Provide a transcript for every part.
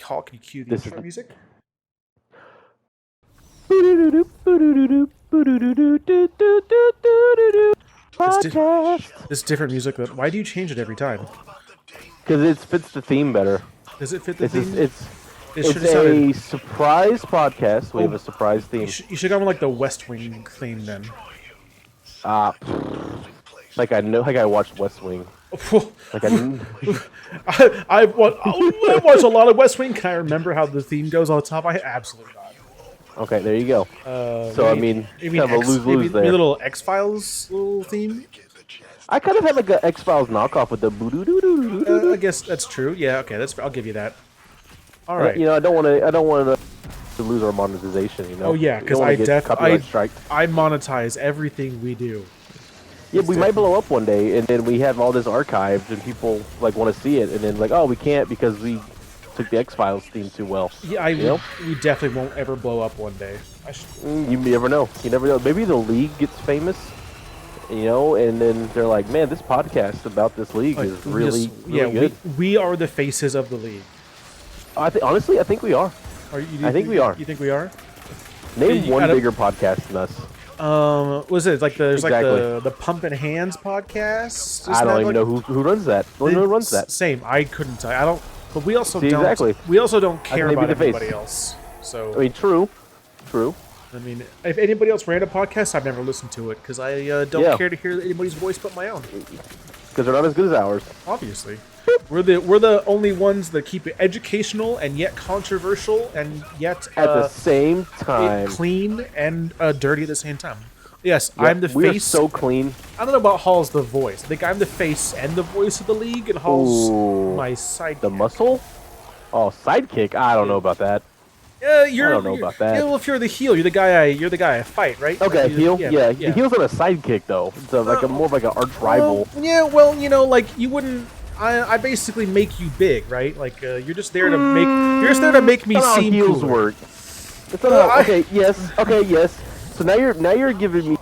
call? Can you cue the This intro is music? It's di podcast this different music. Why do you change it every time? because it fits the theme better. Does it fit the It's just, theme? It should it's have sounded. a surprise podcast. We have a Oh, surprise you theme. should have gone with like the West Wing theme then. Uh, like I watched West Wing. Like I've watched a lot of West Wing. Can I remember how the theme goes on the top? I absolutely not. Okay, there you go. So Maybe kind of a lose-lose there. Maybe a little X-Files little theme. I kind of had like an X-Files knockoff with the boo doo doo doo doo. I guess that's true. Yeah, okay, I'll give you that. All right. You know, I don't want to lose our monetization. You know. Oh yeah, because I monetize everything we do. Yeah, we might blow up one day, and then we have all this archived, and people like want to see it, and then like, oh, we can't because we took the X-Files theme too well. Yeah, we definitely won't ever blow up one day. You never know. You never know. Maybe the league gets famous, you know, and then they're like, man, this podcast about this league is really good. We are the faces of the league. Honestly, I think we are. I think we are. You think we are? Name one bigger podcast than us. Was it like there's like the Pumpin' Hands podcast? I don't even know who runs that. Who runs that? Same. I couldn't tell you. I don't. But we also don't. Exactly. We also don't care about anybody else. So I mean, true. I mean, if anybody else ran a podcast, I've never listened to it because I don't care to hear anybody's voice but my own. Because they're not as good as ours. Obviously, we're the only ones that keep it educational and yet controversial and yet at the same time clean and dirty at the same time. Yes, yep, I'm the we face. Are so clean. I don't know about Hall's the voice. I think I'm the face and the voice of the league, and Hall's my sidekick. The muscle? Oh, sidekick? I don't know about that. I don't know about that. Yeah, well, if you're the heel, you're the guy I fight, right? Okay, heel. Yeah. The heel's not a sidekick though. It's like more of like an arch rival. Well, you know, like you wouldn't. I basically make you big, right? Like you're just there to make. You're just there to make me seem heels cooler. Work. It's not okay. Yes. Okay. Yes. So now you're giving me.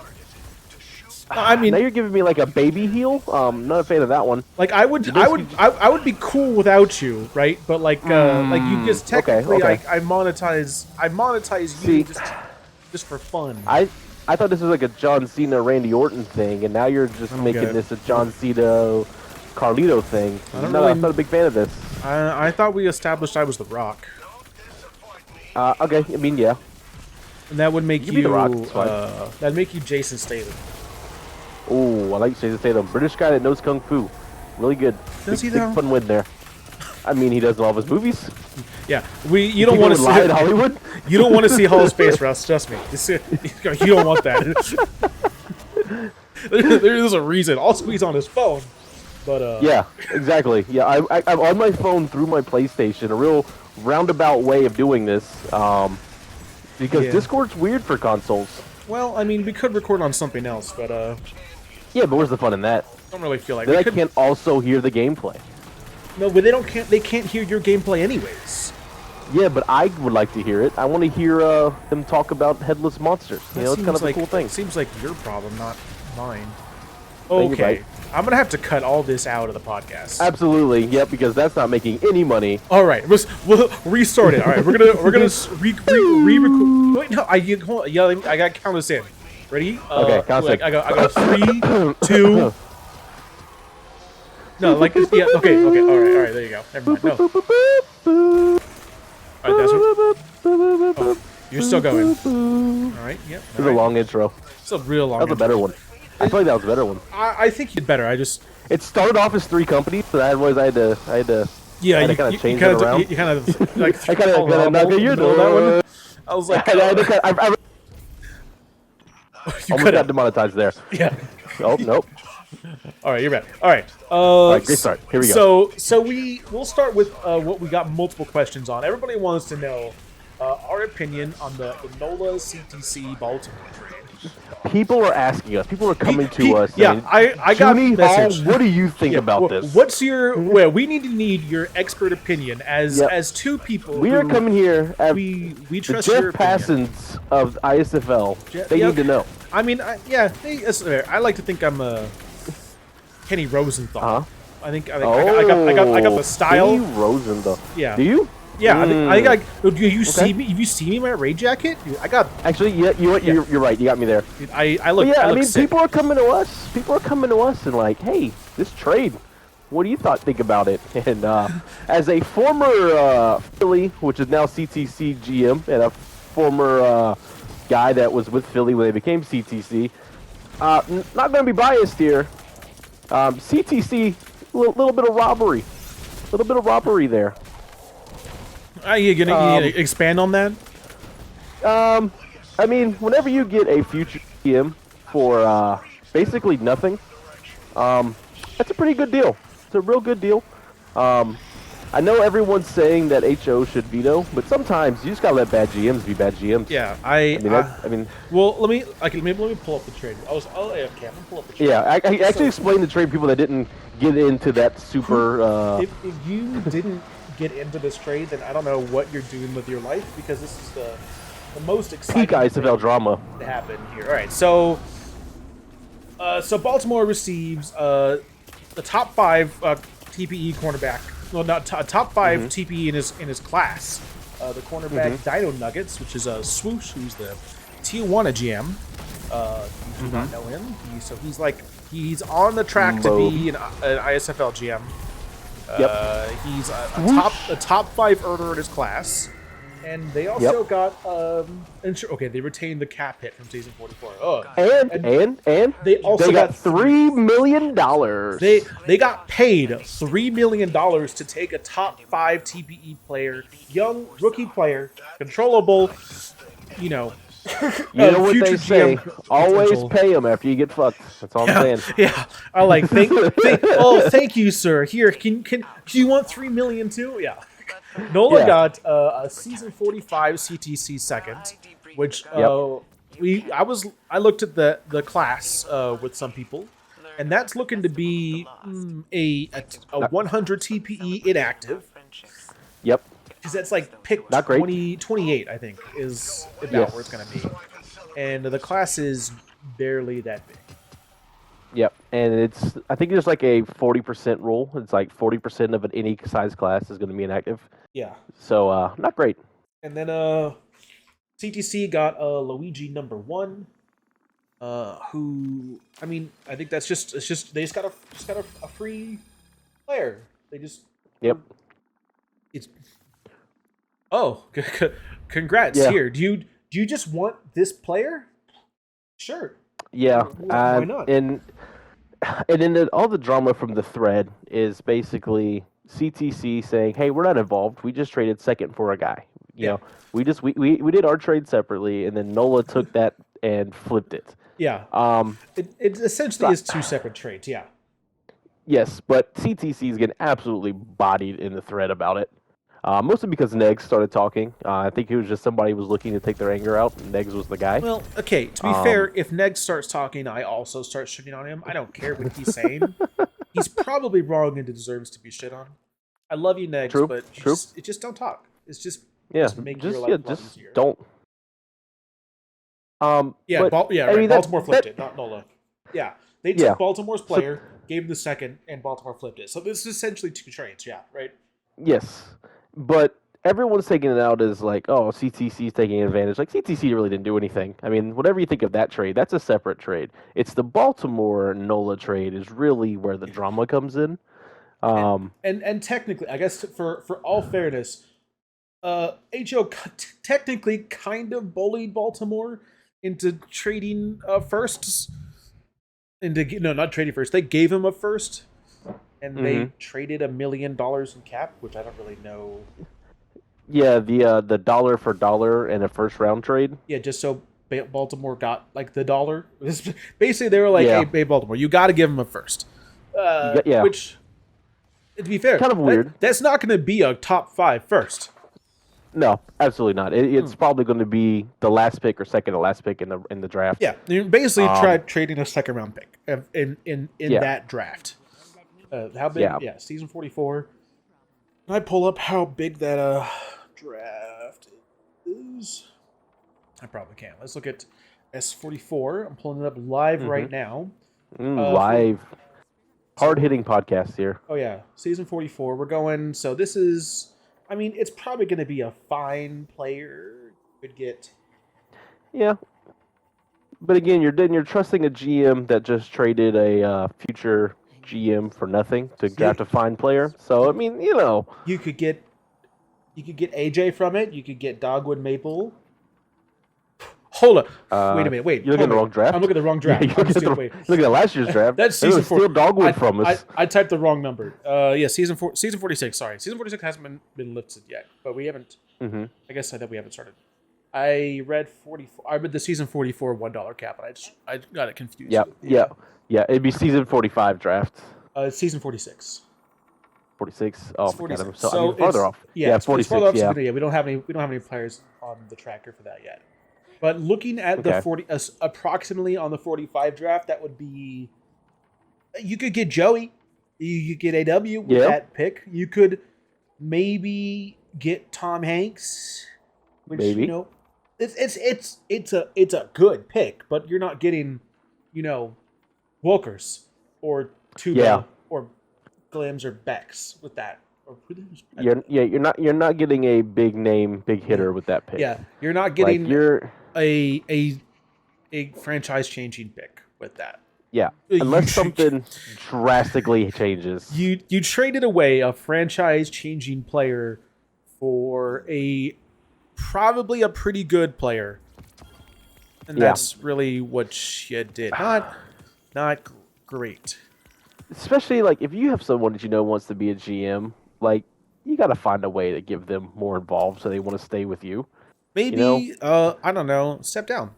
I mean, now you're giving me like a baby heel. Not a fan of that one. Like I would be cool without you, right? But like you just technically, okay. I monetize you just for fun. I thought this was like a John Cena Randy Orton thing, and now you're just making this a John Cena Carlito thing. I'm not a big fan of this. I thought we established I was The Rock. Okay. I mean, yeah. And that would make you The Rock. that'd make you Jason Statham. Oh, I like Jason Statham. British guy that knows kung fu. Really good. Does he though? Big fun win there. I mean, he does in all of his movies. Yeah, you don't want to see in Hollywood. You don't want to see Hall's face, Russ. Trust me. You don't want that. There's a reason. Also, he's on his phone. But yeah, exactly. Yeah, I'm on my phone through my PlayStation. A real roundabout way of doing this. Because Discord's weird for consoles. Well, I mean, we could record on something else, but yeah, but where's the fun in that? I don't really feel like I can't also hear the gameplay. No, but they can't hear your gameplay anyways. Yeah, but I would like to hear it. I want to hear them talk about headless monsters. You know, it's kind of a cool thing. Seems like your problem, not mine. Okay, I'm gonna have to cut all this out of the podcast. Absolutely, yep, because that's not making any money. All right, we'll restart it. All right, we're gonna re-record. Wait, no, I got to count us in. Ready? Okay, count us in. I got 3, 2. No, like yeah. Okay. All right. There you go. Never mind. No. All right, that's what. Oh, you're still going. All right. Yep. This is a long intro. It's a real long. That was a better one. I feel like that was a better one. I think you did better. It started off as 3 companies, so I had to. Yeah, you kind of changed it around. You kind of like. I kind of that one. I was like, I almost got demonetized there. Yeah. Oh nope. All right, you're back. All right. Great start. Here we go. So we'll start with what we got multiple questions on. Everybody wants to know our opinion on the NOLA CTC Baltimore trade. People are asking us. People are coming to us. Yeah, I got Juni, message. What do you think about this? What's your? Well, we need your expert opinion as 2 people. We are coming here. We trust the your Jeff opinion. Passons of ISFL. They need to know. I mean, I like to think I'm a Kenny Rosenthal. I think I got the style. Kenny Rosenthal. Yeah. Do you? Yeah, I think do you see Okay. me? If you see me in my raid jacket, dude, I got. Actually, yeah, you're right. You got me there. Dude, I But look. yeah, I I look mean, sick. people are coming to us. People are coming to us and like, hey, this trade. What do you think about it? And as a former Philly, which is now CTC GM, and a former guy that was with Philly when they became CTC, not going to be biased here. CTC, little bit of robbery, there. You gonna expand on that? I mean, whenever you get a future GM for basically nothing, that's a pretty good deal. It's a real good deal. I know everyone's saying that HO should veto, but sometimes you just gotta let bad GMs be bad GMs. Yeah, I mean, well, let me pull up the trade. Okay, I'm gonna pull up the trade. yeah. I actually explained the trade people that didn't get into that super. If you didn't get into this trade, then I don't know what you're doing with your life, because this is the most exciting peak ISFL drama to happen here. All right, so Baltimore receives the top 5 TPE cornerback. Well, not top 5 TPE in his class. The cornerback Dino Nuggets, which is Swoosh, who's the Tijuana GM. You do not know him. He's on the track to be an ISFL GM. He's a top 5 earner in his class. And they also got okay, they retained the cap hit from season 44. Oh, and they also got $3 million. They got paid $3 million to take a top 5 TPE player, young rookie player, controllable, You know what they say? Always pay them after you get fucked. That's all I'm saying. Yeah, I like. Thank you, sir. Here, can you want $3 million too? Yeah. Nola got a season 45 CTC second, which I looked at the class with some people, and that's looking to be a 100 TPE inactive. Yep. Because that's like pick 28, I think, is about where it's going to be. And the class is barely that big. Yep, and I think there's like a 40% rule. It's like 40% of any size class is going to be inactive. Yeah. So, not great. And then CTC got Luigi number 1, who, I mean, I think they just got a free player. They just it's congrats here. Do you just want this player? Sure. Yeah. Why not? And then all the drama from the thread is basically CTC saying, "Hey, we're not involved. We just traded second for a guy. You know, we did our trade separately, and then Nola took that and flipped it." Yeah. It essentially is 2 separate trades. Yeah. Yes, but CTC is getting absolutely bodied in the thread about it. Mostly because Negs started talking. I think it was just somebody was looking to take their anger out, and Negs was the guy. Well, okay, to be fair, if Negs starts talking, I also start shitting on him. I don't care what he's saying. He's probably wrong and deserves to be shit on. I love you, Negs, but just don't talk. It's just make your life a lot easier. Don't. Baltimore flipped it, not Nola. Yeah, they took Baltimore's player, gave him the second, and Baltimore flipped it. So this is essentially 2 trades, right? Yes. But everyone's taking it out as like, oh, CTC's taking advantage. Like, CTC really didn't do anything. I mean, whatever you think of that trade, that's a separate trade. It's the Baltimore Nola trade is really where the drama comes in. And technically, I guess for all fairness, HO technically kind of bullied Baltimore into trading firsts. Not trading first. They gave him a first. And they traded $1 million in cap, which I don't really know. Yeah, the dollar for dollar and a first round trade. Yeah, just so Baltimore got like the dollar. Basically, they were like, "Hey, Baltimore, you got to give him a first." Which, to be fair, kind of weird. That's not going to be a top 5 first. No, absolutely not. It's probably going to be the last pick or second to last pick in the draft. Yeah, you basically tried trading a second round pick in that draft. How big? Yeah, season 44. Can I pull up how big that draft is? I probably can. Let's look at S44. I'm pulling it up live right now. Live. Hard-hitting podcast here. Oh, yeah. Season 44. We're going... So this is I mean, it's probably going to be a fine player. Could get. Yeah, but again, you're trusting a GM that just traded a future GM for nothing to draft a fine player. So I mean, You could get. You could get AJ from it. You could get Dogwood Maple. Hold up. Wait a minute. Wait. you're looking at the wrong draft. I'm looking at the wrong draft. Yeah, you're looking at last year's draft. That's They're season gonna steal Dogwood from us. I typed the wrong number. Yeah, season 46. Sorry, season 46 hasn't been lifted yet, but we haven't. Mm-hmm. I guess that we haven't started. I read 44. I read the season 44 $1 cap, and I got it confused. Yeah. It'd be season 45 draft. It's season 46. 46. Oh, It's 46. God, so I mean, farther off. Yeah, 46. farther off, Yeah. so we don't have any players on the tracker for that yet. But looking at the 40, approximately on the 45 draft, that would be. You could get Joey. You could get AW with that pick. You could maybe get Tom Hanks, which Maybe. it's a good pick, but you're not getting, Wilkers or Tuba or Glims or Bex with that. Or You're not getting a big name, big hitter with that pick. Yeah, you're not getting like a franchise changing pick with that. Yeah, unless something drastically changes. You traded away a franchise changing player for probably a pretty good player, and that's really what you did. Not great. Especially like if you have someone that wants to be a GM, like you got to find a way to give them more involved so they want to stay with you. Maybe I don't know, step down.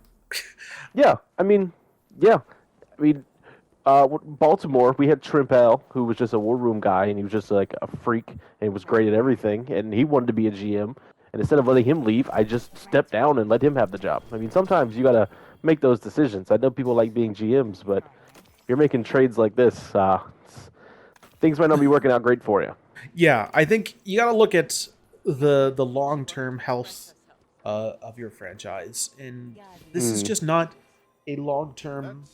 Baltimore, we had Trimpel, who was just a war room guy, and he was just like a freak, and he was great at everything, and he wanted to be a GM. And instead of letting him leave, I just stepped down and let him have the job. I mean, sometimes you got to make those decisions. I know people like being GMs, but if you're making trades like this, things might not be working out great for you. Yeah, I think you got to look at the long-term health of your franchise, and this is just not a long-term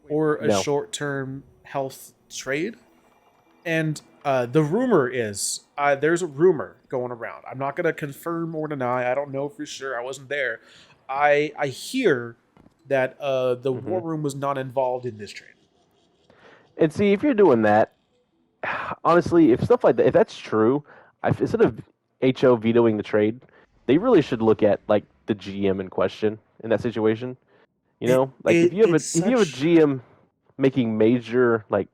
or a short-term health trade. And the rumor is there's a rumor going around. I'm not going to confirm or deny. I don't know for sure. I wasn't there. I hear that the War Room was not involved in this trade. And see, if you're doing that, honestly, if stuff like that, if that's true, instead of HO vetoing the trade, they really should look at like the GM in question in that situation. If you have a GM making major like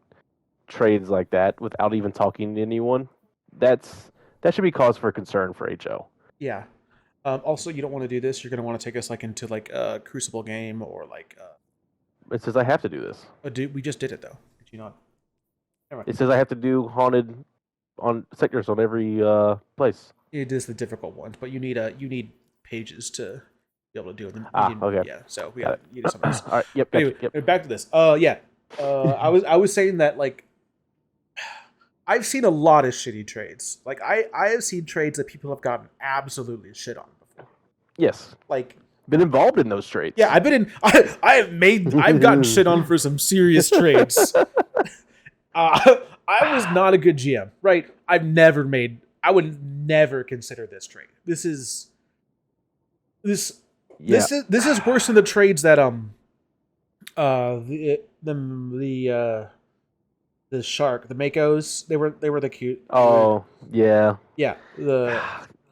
trades like that without even talking to anyone, that should be cause for concern for HO. Yeah. Also, you don't want to do this. You're going to want to take us like into like a Crucible game or like. It says I have to do this. We just did it though. Did you not? It says I have to do haunted on sectors on every place. It is the difficult ones, but you need pages to be able to do them. Okay. Yeah, so we got you need something else. All right. Yep. Anyway, yep. Back to this. I was saying that like I've seen a lot of shitty trades. Like I have seen trades that people have gotten absolutely shit on before. Yes. Like been involved in those trades. Yeah, I've gotten shit on for some serious trades. I was not a good GM, right? I would never consider this trade. This is worse than the trades that the shark, the Makos, they were the cute. Oh, yeah. Yeah, the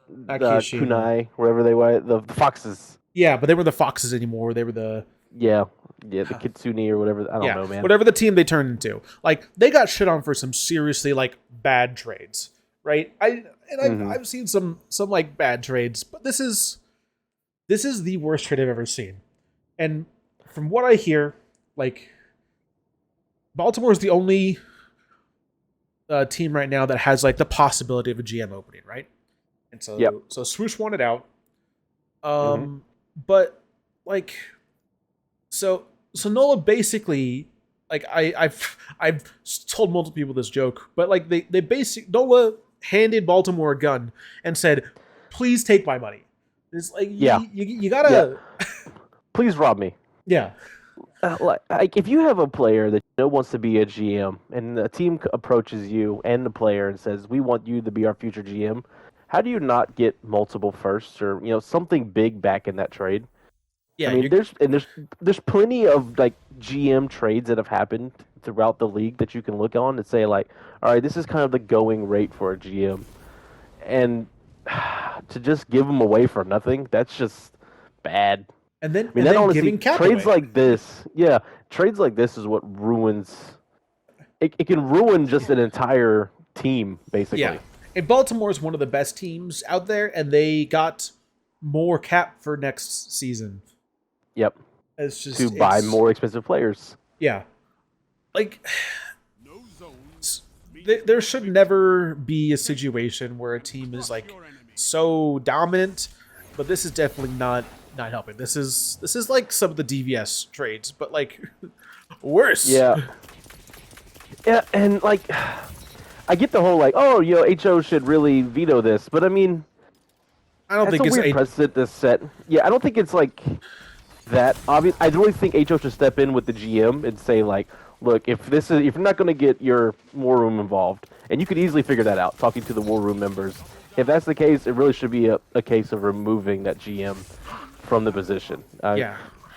kunai, wherever they were, the foxes. Yeah, but they were the foxes anymore. They were the the kitsune or whatever. I don't know, man. Whatever the team they turned into. Like they got shit on for some seriously like bad trades, right? I've seen some like bad trades, but this is the worst trade I've ever seen. And from what I hear, like Baltimore is the only team right now that has like the possibility of a GM opening, right? And so Swoosh wanted out. But like so Nola basically like I've told multiple people this joke, but like Nola handed Baltimore a gun and said, "Please take my money." It's like you gotta please rob me. Yeah. Like if you have a player that wants to be a GM and the team approaches you and the player and says, "We want you to be our future GM," how do you not get multiple firsts or something big back in that trade? Yeah, I mean, there's plenty of like GM trades that have happened throughout the league that you can look on and say like, all right, this is kind of the going rate for a GM, and to just give them away for nothing, that's just bad. and then I mean, and that then honestly, giving cap trades away. like this, yeah, trades like this is what ruins. It can ruin just an entire team, Yeah, basically. and Baltimore is one of the best teams out there, and they got more cap for next season. Yep. It's just To buy more expensive players. Yeah, like there should never be a situation where a team is like so dominant, but this is definitely not helping. This is like some of the DVS trades, but like worse. Yeah. Yeah, and like, I get the whole like, oh, HO should really veto this, but I mean, I don't that's think a it's weird precedent to set. Yeah, I don't think it's like that obvious. I really think HO should step in with the GM and say like, look, if you're not going to get your war room involved, and you could easily figure that out talking to the war room members. If that's the case, it really should be a case of removing that GM from the position. yeah.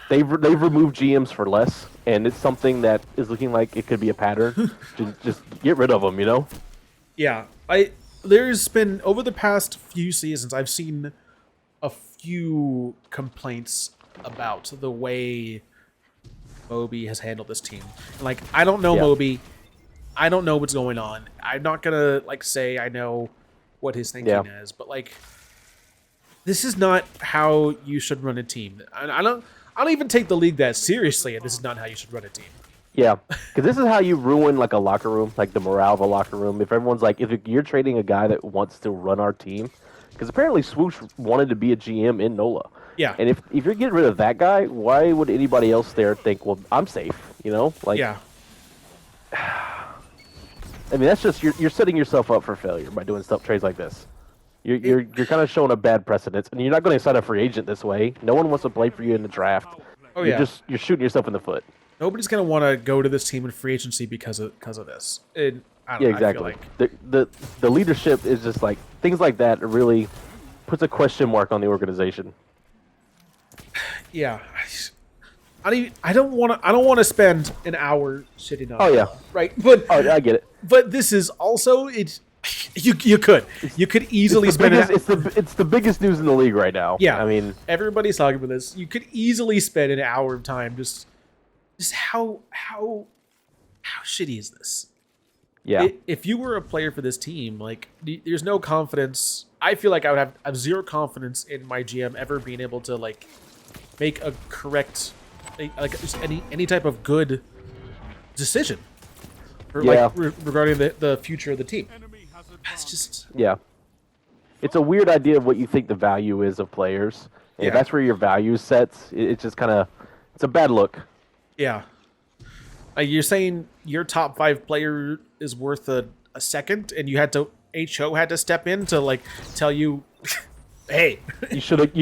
They've removed GMs for less, and it's something that is looking like it could be a pattern. just get rid of them, Yeah, there's been over the past few seasons, I've seen a few complaints about the way Moby has handled this team. Like, I don't know Moby. I don't know what's going on. I'm not gonna like say I know what his thinking is, but like, this is not how you should run a team. I don't even take the league that seriously, and this is not how you should run a team. Yeah, because this is how you ruin like a locker room, like the morale of a locker room. If everyone's like, if you're trading a guy that wants to run our team, because apparently Swoosh wanted to be a GM in NOLA. Yeah. And if you're getting rid of that guy, why would anybody else there think, well, I'm safe? Like. Yeah. I mean, that's just you're setting yourself up for failure by doing trades like this. You're kind of showing a bad precedent, and you're not going to sign a free agent this way. No one wants to play for you in the draft. Oh yeah. You're shooting yourself in the foot. Nobody's gonna want to go to this team in free agency because of this. And Yeah, exactly. I feel like The leadership is just like things like that really puts a question mark on the organization. yeah. I don't want to spend an hour shitting on. Oh yeah. Right. But Oh, I get it. But this is also you could easily spend It's the biggest news in the league right now. Yeah. I mean, everybody's talking about this. You could easily spend an hour of time just how shitty is this? yeah. If you were a player for this team, like there's no confidence. I feel like I would have zero confidence in my GM ever being able to like make a correct, like just any type of good decision, regarding the future of the team. It's just It's a weird idea of what you think the value is of players. And if that's where your value sets, it's just kind of it's a bad look. Yeah. You're saying your top 5 player is worth a second, and HO had to step in to like tell you, hey, you should have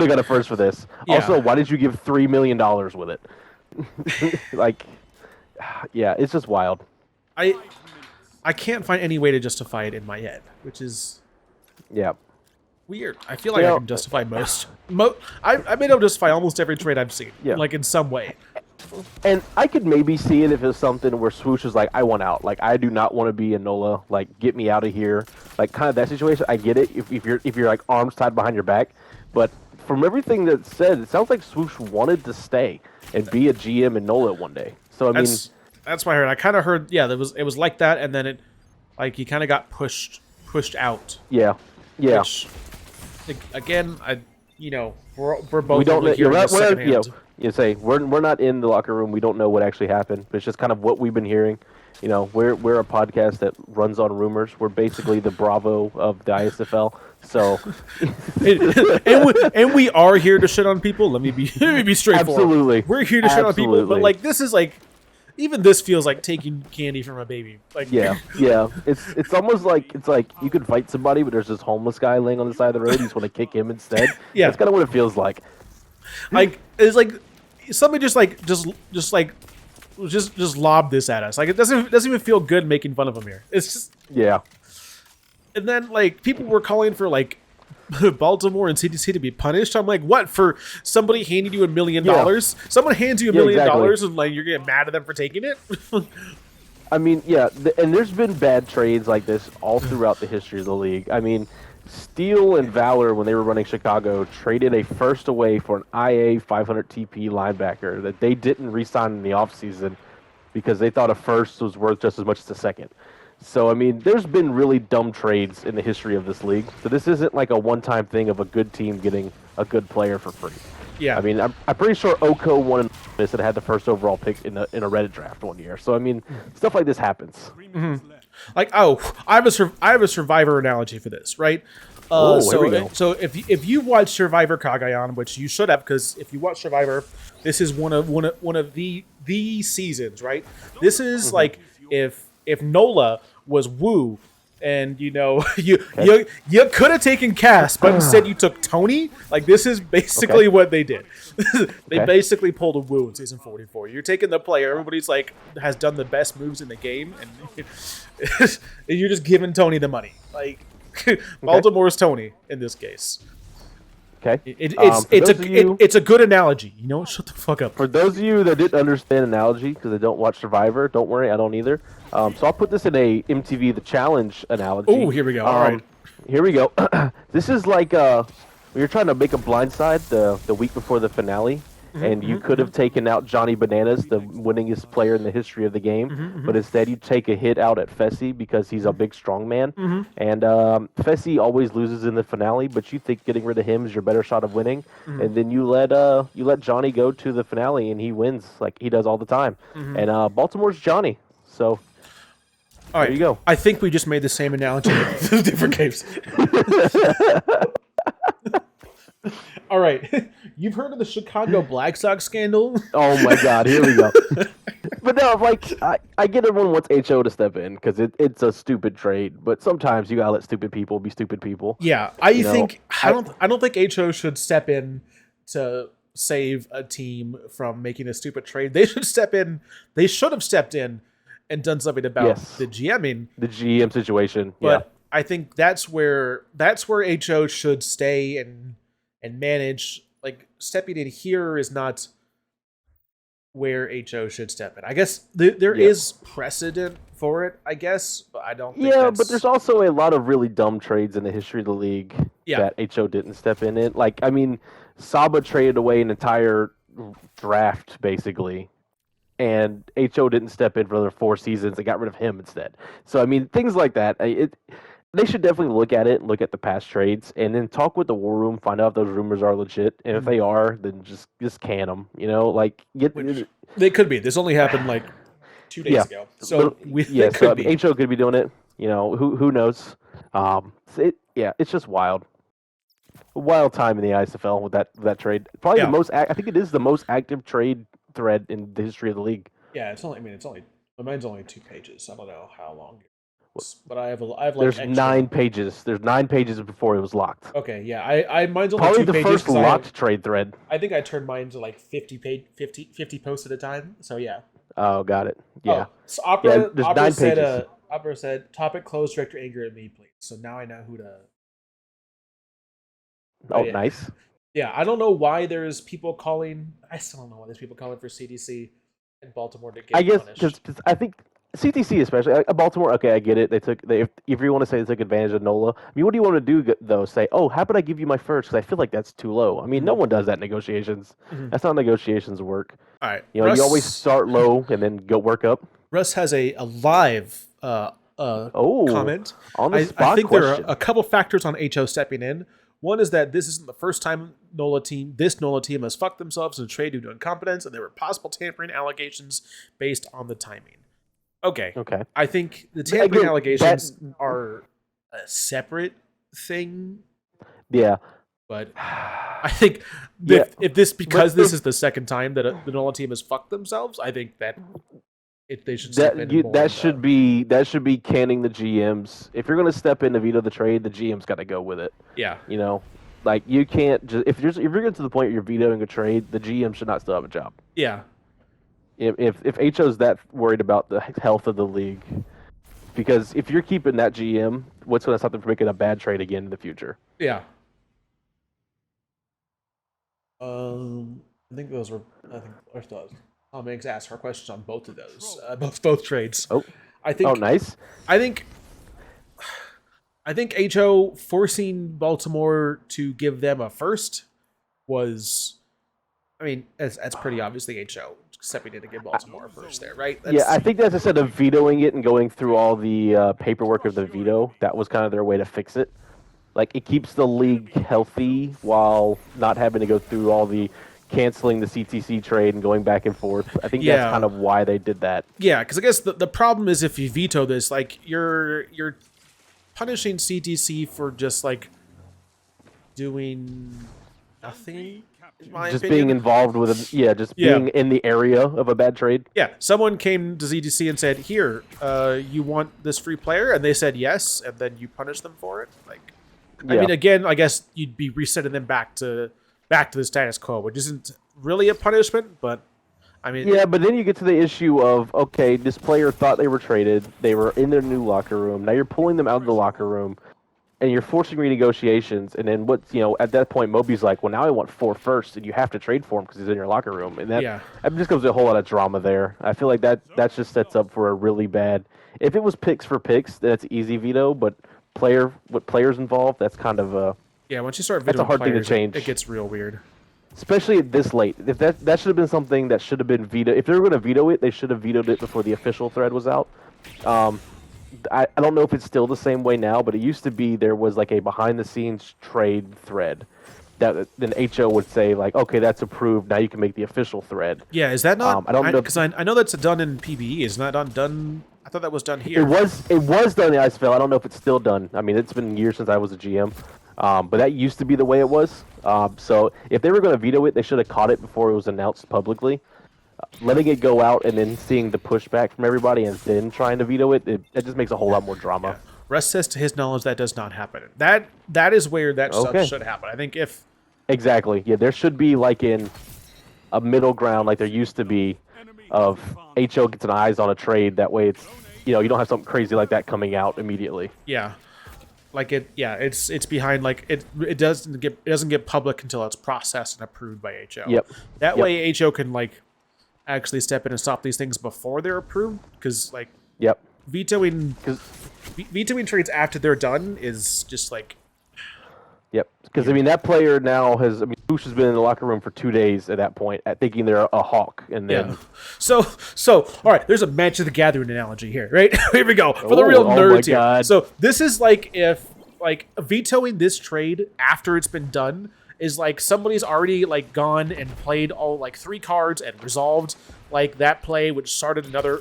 got a first for this. Yeah. Also, why did you give $3 million with it? Like, yeah, it's just wild. I can't find any way to justify it in my head, which is weird. I feel like I can justify most. I may not justify almost every trade I've seen, like in some way. And I could maybe see it if it was something where Swoosh is like, I want out. Like, I do not want to be in NOLA. Like, get me out of here. Like, kind of that situation. I get it if you're like arms tied behind your back. But from everything that's said, it sounds like Swoosh wanted to stay and be a GM in NOLA one day. So I mean, that's what I heard. I kind of heard, it was like that, and then he kind of got pushed out. Yeah. Which, again, we're both we don't know. secondhand. You say we're not in the locker room. We don't know what actually happened. But it's just kind of what we've been hearing. We're a podcast that runs on rumors. We're basically the Bravo of the ISFL. So, and we are here to shit on people. Let me be straightforward. Absolutely, we're here to shit on people. But like, this is like, even this feels like taking candy from a baby. Like, yeah. It's almost like you could fight somebody, but there's this homeless guy laying on the side of the road. You just want to kick him instead. Yeah, that's kind of what it feels like. Like, it's like somebody just lob this at us. Like, it doesn't even feel good making fun of him here. It's just and then like people were calling for like Baltimore and CDC to be punished. I'm like, what, for somebody handing you $1 million? Someone hands you $1 million exactly. and like you're getting mad at them for taking it? I mean, yeah, and there's been bad trades like this all throughout the history of the league. I mean, Steel and Valor, when they were running Chicago, traded a first away for an IA 500 TP linebacker that they didn't re-sign in the offseason because they thought a first was worth just as much as a second. So, I mean, there's been really dumb trades in the history of this league. So this isn't like a one-time thing of a good team getting a good player for free. Yeah. I mean, I'm pretty sure Oko won this and had the first overall pick in a Reddit draft one year. So, I mean, stuff like this happens. Like, oh, I have a Survivor analogy for this, right? Here we go. So if you watch Survivor Kagayan, which you should have, because if you watch Survivor, this is one of the seasons, right? This is like if Nola was Wu, and you know you could have taken Cass, but instead you took Tony. Like, this is basically what they did. They basically pulled a Wu in season 44. You're taking the player, everybody's like has done the best moves in the game, and you're just giving Tony the money. Like, Baltimore's Tony in this case. Okay. It's a good analogy. You know, shut the fuck up. For those of you that didn't understand analogy because they don't watch Survivor, don't worry, I don't either. So I'll put this in a MTV The Challenge analogy. Oh, here we go. All right. Here we go. This is like when you're trying to make a blindside the week before the finale, and you could have taken out Johnny Bananas, the winningest player in the history of the game, but instead you take a hit out at Fessy because he's a big, strong man. And Fessy always loses in the finale, but you think getting rid of him is your better shot of winning. And then you let Johnny go to the finale, and he wins like he does all the time. And Baltimore's Johnny. So all right, there you go. I think we just made the same analogy in different games. All right. You've heard of the Chicago Black Sox scandal? Oh my God, here we go. But no, like I get everyone wants HO to step in because it's a stupid trade, but sometimes you gotta let stupid people be stupid people. Yeah, I don't think HO should step in to save a team from making a stupid trade. They should step in. They should have stepped in and done something about the GMing, the GM situation. But I think that's where HO should stay and manage. Like, stepping in here is not where HO should step in. I guess there is precedent for it, I guess, but I don't think but there's also a lot of really dumb trades in the history of the league that HO didn't step in it. Like, I mean, Saba traded away an entire draft, basically, and HO didn't step in for another 4 seasons. They got rid of him instead. So, I mean, things like that. They should definitely look at it, look at the past trades, and then talk with the war room, find out if those rumors are legit. And if they are, then just can them. You know, like they could be. This only happened like 2 days ago, so HO could be doing it. You know, who knows? It's just wild. A wild time in the ISFL with that trade. Probably the most. I think it is the most active trade thread in the history of the league. Yeah, it's only. Mine's only 2 pages. I don't know how long. But I have like there's extra. 9 pages. There's 9 pages before it was locked. Okay, yeah. I mine's only probably 2 pages. Probably the first locked trade thread. I think I turned mine to like 50 posts at a time. So yeah. Oh, got it. Yeah. So Opera said topic closed, director anger at me, please. So now I know who to. Oh, nice. Yeah, I don't know why there's people calling. I still don't know why there's people calling for CDC in Baltimore to get punished. I guess because I think CTC especially, Baltimore. Okay, I get it. If you want to say they took advantage of Nola, I mean, what do you want to do though? Say, oh, how about I give you my first? Because I feel like that's too low. I mean, no one does that in negotiations. That's not how negotiations work. All right, you know, you always start low and then go work up. Russ has a live comment on the spot. I think question. there are a couple factors on HO stepping in. One is that this isn't the first time this Nola team has fucked themselves in a trade due to incompetence, and there were possible tampering allegations based on the timing. Okay. I think the tampering allegations are a separate thing. Yeah. But I think if this is the second time that the Nola team has fucked themselves, I think that they should step in more. That should be canning the GMs. If you're going to step in to veto the trade, the GM's got to go with it. Yeah. You know, like you can't just if you're getting to the point where you're vetoing a trade, the GM should not still have a job. Yeah. If HO's that worried about the health of the league, because if you're keeping that GM, what's going to stop them from making a bad trade again in the future? Yeah. I think those were. I think Tom Hanks asked her questions on both of those, both trades. Oh, I think. oh, nice. I think. I think HO forcing Baltimore to give them a first was. I mean, that's pretty obviously HO stepping in to give Baltimore a first there, right? Yeah, I think that's instead of vetoing it and going through all the paperwork of the veto, that was kind of their way to fix it. Like, it keeps the league healthy while not having to go through all the canceling the CTC trade and going back and forth. I think that's kind of why they did that. Yeah, because I guess the problem is if you veto this, like, you're punishing CTC for just, like, doing nothing, in my just opinion. being involved with being in the area of a bad trade. Yeah, someone came to CTC and said, here, you want this free player? And they said yes, and then you punish them for it? Like, I mean, again, I guess you'd be resetting them back to the status quo, which isn't really a punishment, but I mean... Yeah, but then you get to the issue of, okay, this player thought they were traded, they were in their new locker room, now you're pulling them out of the locker room, and you're forcing renegotiations, and then at that point, Moby's like, well, now I want 4 firsts, and you have to trade for him because he's in your locker room, and that just goes a whole lot of drama there. I feel like that just sets up for a really bad... If it was picks for picks, that's easy veto, but players involved, that's kind of a... Yeah, once you start vetoing hard players, thing to change. It gets real weird. Especially this late. If that should have been something that should have been vetoed. If they were going to veto it, they should have vetoed it before the official thread was out. I don't know if it's still the same way now, but it used to be there was like a behind-the-scenes trade thread that then HO would say, like, okay, that's approved, now you can make the official thread. Yeah, is that not... I don't know. Because I know that's done in PBE. Is not done... I thought that was done here. It was done in the ISFL. I don't know if it's still done. I mean, it's been years since I was a GM. But that used to be the way it was. So if they were going to veto it, they should have caught it before it was announced publicly. Letting it go out and then seeing the pushback from everybody and then trying to veto it, it just makes a whole lot more drama. Yeah. Russ says to his knowledge that does not happen. That is where that stuff should happen. I think if... Exactly. Yeah, there should be like in a middle ground like there used to be of HO gets an eyes on a trade. That way it's, you don't have something crazy like that coming out immediately. Yeah. Like it's behind, like it doesn't get public until it's processed and approved by HO. Yep. That way HO can like actually step in and stop these things before they're approved, because like vetoing trades after they're done is just like because I mean that player now has Bush has been in the locker room for 2 days at that point, thinking they're a hawk, and then so all right, there's a Magic the Gathering analogy here, right? Here we go for the real nerds here. God. So this is like if like vetoing this trade after it's been done is like somebody's already like gone and played all like 3 cards and resolved like that play, which started another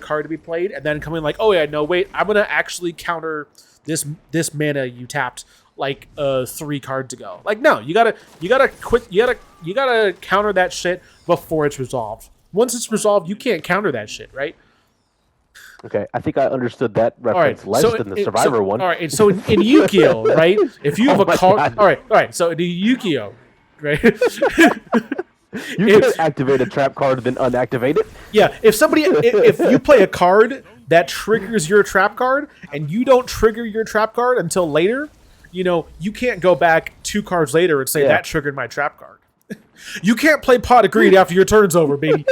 card to be played, and then coming like, oh yeah, no wait, I'm gonna actually counter this mana you tapped like 3 cards ago. Like, no, you gotta quit. You gotta counter that shit before it's resolved. Once it's resolved, you can't counter that shit, right? Okay, I think I understood that reference less than the Survivor one. All right, so in Yu-Gi-Oh, right? If you have a card, all right. So in Yu-Gi-Oh, right? You can activate a trap card and then unactivate it. Yeah, if you play a card that triggers your trap card and you don't trigger your trap card until later, you can't go back 2 cards later and say that triggered my trap card. You can't play Pot of Greed after your turn's over, baby.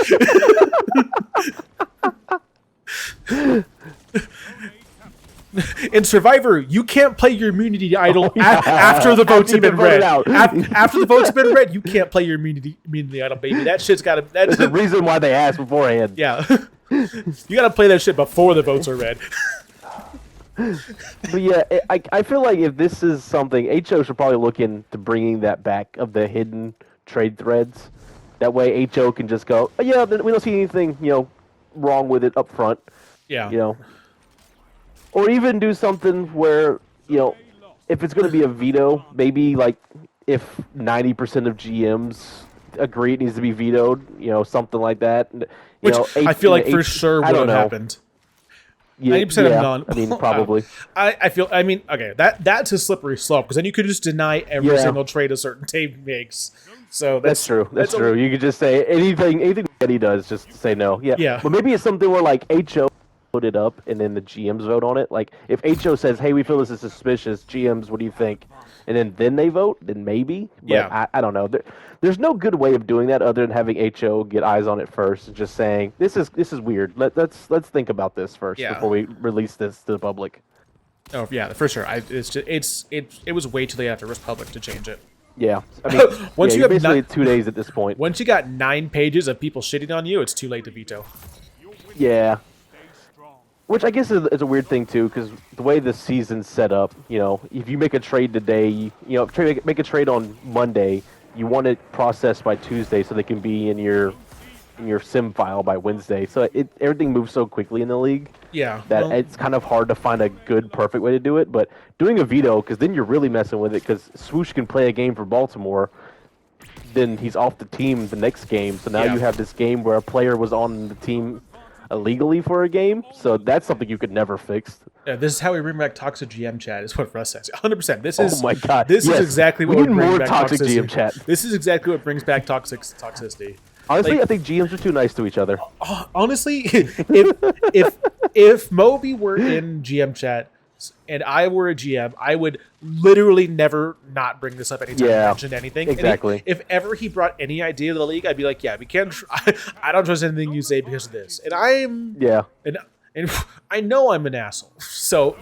In Survivor, you can't play your immunity idol after the votes have been read. After the votes have been read, you can't play your immunity idol, baby. That shit's got to... That's the reason why they asked beforehand. Yeah. You got to play that shit before the votes are read. But yeah, I feel like if this is something, HO should probably look into bringing that back of the hidden trade threads. That way HO can just go, oh, yeah, we don't see anything, wrong with it up front. Yeah. Or even do something where, if it's going to be a veto, maybe like if 90% of GMs agree it needs to be vetoed, something like that. Which I feel like for sure would have happened. 90% of none. I mean, probably. Okay, that's a slippery slope, because then you could just deny every single trade a certain team makes. So that's true. That's true. You could just say anything that he does, just say no. Yeah. But maybe it's something where like HO put it up and then the GMs vote on it. Like if HO says, "Hey, we feel this is suspicious," GMs, what do you think? And then they vote, then maybe. But Yeah. I don't know. There's no good way of doing that other than having HO get eyes on it first and just saying, "This is weird. Let's think about this first Yeah. before we release this to the public." Oh yeah, for sure. It was way too late after Republic to change it. Yeah, I mean, Once you you're have basically not- 2 days at this point. Once you got 9 pages of people shitting on you, it's too late to veto. Yeah. Which I guess is a weird thing too, because the way the season's set up, if you make a trade today, make a trade on Monday, you want it processed by Tuesday so they can be in your sim file by Wednesday. So everything moves so quickly in the league Yeah. that well, it's kind of hard to find a good, perfect way to do it. But doing a veto, because then you're really messing with it, because Swoosh can play a game for Baltimore, then he's off the team the next game. So now Yeah. you have this game where a player was on the team illegally for a game. So that's something you could never fix. yeah, this is how we bring back toxic GM chat. Is what Russ says. 100%. This is. Oh my god! This Yes. is exactly what we would need bring more back toxic toxicity. GM chat. This is exactly what brings back toxicity. Honestly, Like- I think GMs are too nice to each other. Honestly, if Moby were in GM chat and I were a GM, I would literally never not bring this up anytime he Yeah, mentioned anything. And exactly. if ever he brought any idea to the league, I'd be like, yeah, we can't. I don't trust anything you say because of this. And Yeah. and I know I'm an asshole. So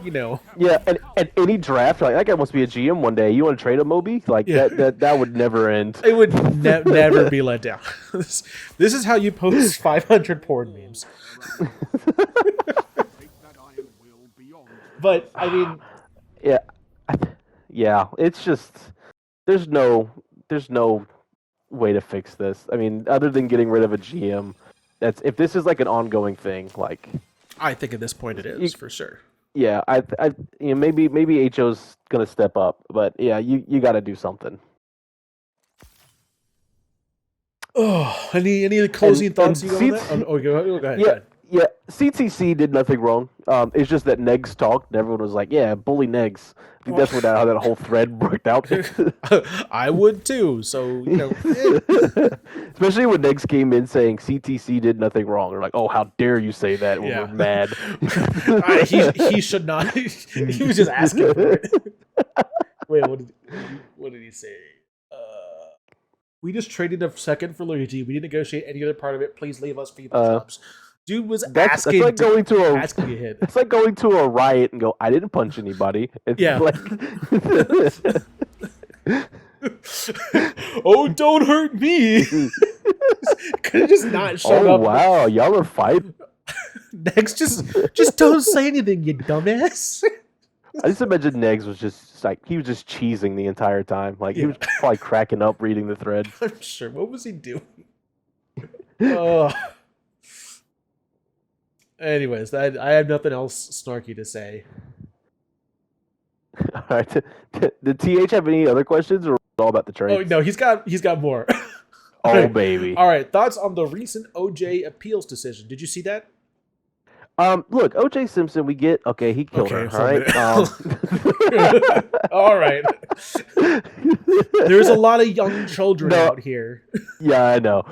Yeah, and at any draft, like that guy wants to be a GM one day. You want to trade a Moby? Like Yeah. that would never end. it would never be let down. This is how you post 500 porn memes. But I mean, Yeah, yeah. It's just there's no way to fix this. I mean, other than getting rid of a GM. That's if this is like an ongoing thing. Like, I think at this point it is for sure. yeah, maybe HO's gonna step up, but yeah, you got to do something. Oh, any closing And- thoughts and you got on that? Oh, go ahead. Go Yeah, ahead. yeah. CTC did nothing wrong. It's just that Negs talked, and everyone was like, "Yeah, bully Negs." I think that's how that whole thread worked out. I would too. So Especially when Negs came in saying CTC did nothing wrong. They're like, "Oh, how dare you say that?" When Yeah. we're mad. he should not. He was just asking for it. Wait, what did he say? We just traded a second for loyalty. We didn't negotiate any other part of it. Please leave us FIFA jobs. Dude was That's asking. like going to a asking to hit. It's like going to a riot and go, "I didn't punch anybody." It's Yeah. like Oh, don't hurt me. Could have just not shown oh up. wow, y'all are fighting. Next, just don't say anything, you dumbass. I just imagine Negs was just like he was just cheesing the entire time. Like he was probably cracking up reading the thread. I'm sure. What was he doing? Oh. Anyways, I have nothing else snarky to say. All right. Did TH have any other questions, or was it all about the Oh trade? no, he's got more. Oh baby. All right, thoughts on the recent OJ appeals decision? Did you see that? Look, OJ Simpson, we get okay. He killed Okay, her. All All right. right. There's a lot of young children No. out here. Yeah, I know.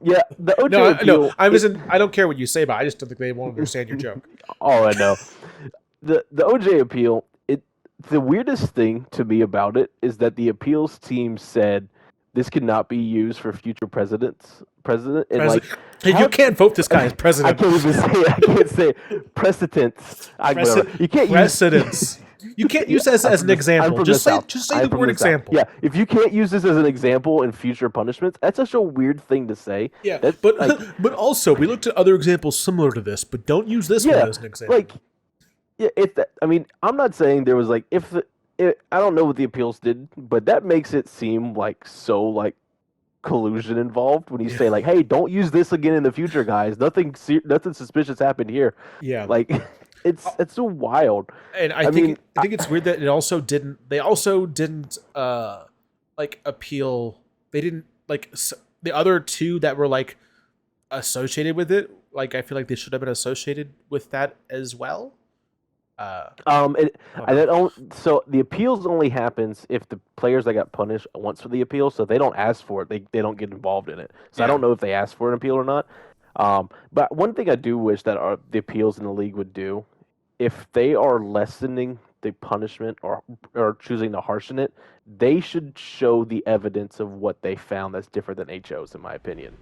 Yeah, the OJ No, appeal. I don't care what you say, but I just don't think they won't understand your joke. Oh, I know. The OJ appeal. The weirdest thing to me about it is that the appeals team said this cannot be used for future president, and like Hey, you can't vote this guy as I president. can't even say it. I can't say it. Precedents. Whatever. You can't use Precedents. You can't use this as an I'm example. from Just the say South. just say I'm the from word the South. example. Yeah, if you can't use this as an example in future punishments, that's such a weird thing to say. Yeah, That's, but like, but also we looked at other examples similar to this, but don't use this one as an example. like, yeah, I mean, I'm not saying there was like I don't know what the appeals did, but that makes it seem like so like collusion involved when you say like, hey, don't use this again in the future, guys. Nothing suspicious happened here. Yeah, Like, it's so wild. and I think it's weird that they also didn't like appeal. They didn't like the other two that were like associated with it. Like I feel like they should have been associated with that as well. So the appeals only happens if the players that got punished once for the appeal, so they don't ask for it. They don't get involved in it. So I Yeah. don't know if they asked for an appeal or not. But one thing I do wish that the appeals in the league would do, if they are lessening the punishment or choosing to harshen it, they should show the evidence of what they found that's different than HO's, in my opinion.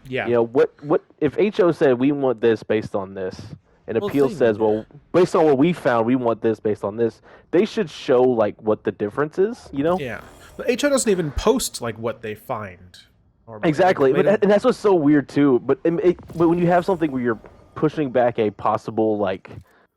Yeah. You know, what if HO said we want this based on this, and appeal says, well, based on what we found, we want this based on this. They should show like what the difference is. You know? Yeah. But HO doesn't even post like what they find. Exactly, and that's what's so weird too. But when you have something where you're pushing back a possible like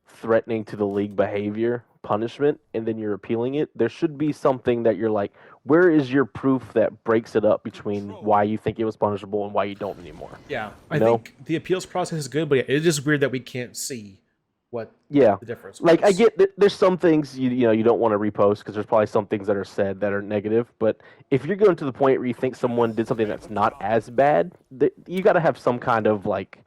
threatening to the league behavior punishment, and then you're appealing it, there should be something that you're like, where is your proof that breaks it up between why you think it was punishable and why you don't anymore? Yeah, I think the appeals process is good, but it's just weird that we can't see what the difference was. Like, I get that there's some things you don't want to repost because there's probably some things that are said that are negative, but if you're going to the point where you think someone did something that's not as bad, you got to have some kind of like,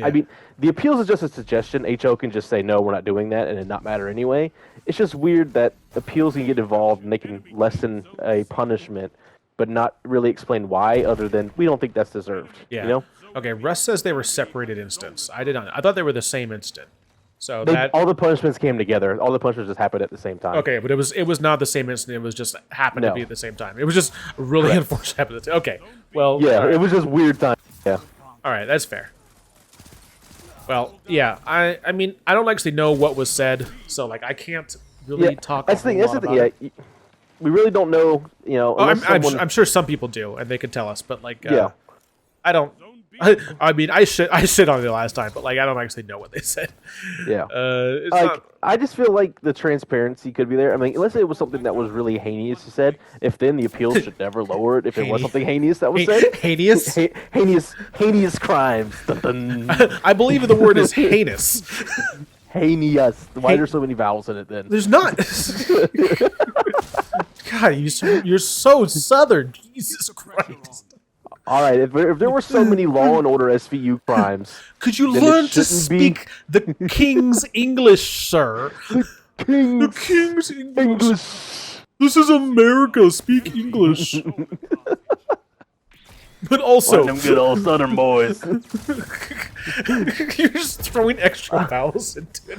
I mean, the appeals is just a suggestion. HO can just say, no, we're not doing that, and it not matter anyway. It's just weird that appeals can get involved and they can lessen a punishment, but not really explain why, other than we don't think that's deserved. Yeah. You know? Okay, Russ says they were separated instants. I did not. I thought they were the same instant. So all the punishments came together. All the punishments just happened at the same time. Okay, but it was not the same instant. It was just happened to be at the same time. It was just really unfortunate. Happened at the okay, well. Yeah, it was just weird time. Yeah. All right, that's fair. Well, yeah, I mean, I don't actually know what was said, so like I can't really talk. That's the thing. That's the thing. Yeah, we really don't know. You know, I'm sure some people do, and they could tell us, but like, I don't. I mean, I shit on it last time, but like, I don't actually know what they said. Yeah. It's like, not... I just feel like the transparency could be there. I mean, unless it was something that was really heinous said, if then the appeals should never lower it. If it was something heinous that was said, heinous, heinous crimes. I believe the word is heinous. Heinous. Why are there so many vowels in it then? There's not. God, you're so southern. Jesus Christ. All right, if there were so many Law and Order SVU crimes, could you learn to speak the King's English, sir? The King's English. This is America. Speak English. But also, them good old Southern boys. You're just throwing extra vowels into it.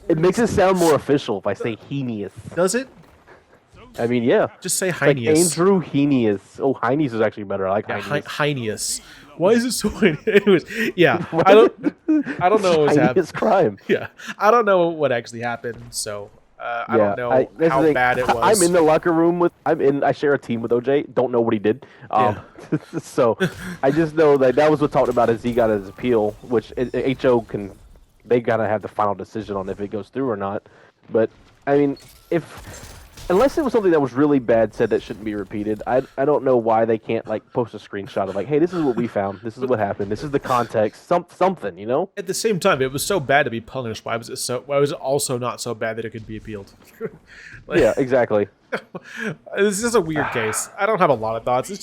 It makes it sound more official if I say heinous. Does it? I mean, yeah. Just say Heinius. Heinius. Like Andrew Heinius. Oh, Heinius is actually better. I like Heinius. Heinius. Why is it so? Anyways, yeah. I don't know what's happened. Crime. Yeah, I don't know what actually happened. So I don't know how bad it was. I'm in the locker room I share a team with OJ. Don't know what he did. So I just know that was what talked about as he got his appeal, which HO can. They gotta have the final decision on if it goes through or not. But I mean, unless it was something that was really bad said that shouldn't be repeated, I don't know why they can't like post a screenshot of like, hey, this is what we found, this is what happened, this is the context, something, you know? At the same time, it was so bad to be punished. Why was it also not so bad that it could be appealed? Yeah, exactly. This is a weird case. I don't have a lot of thoughts. I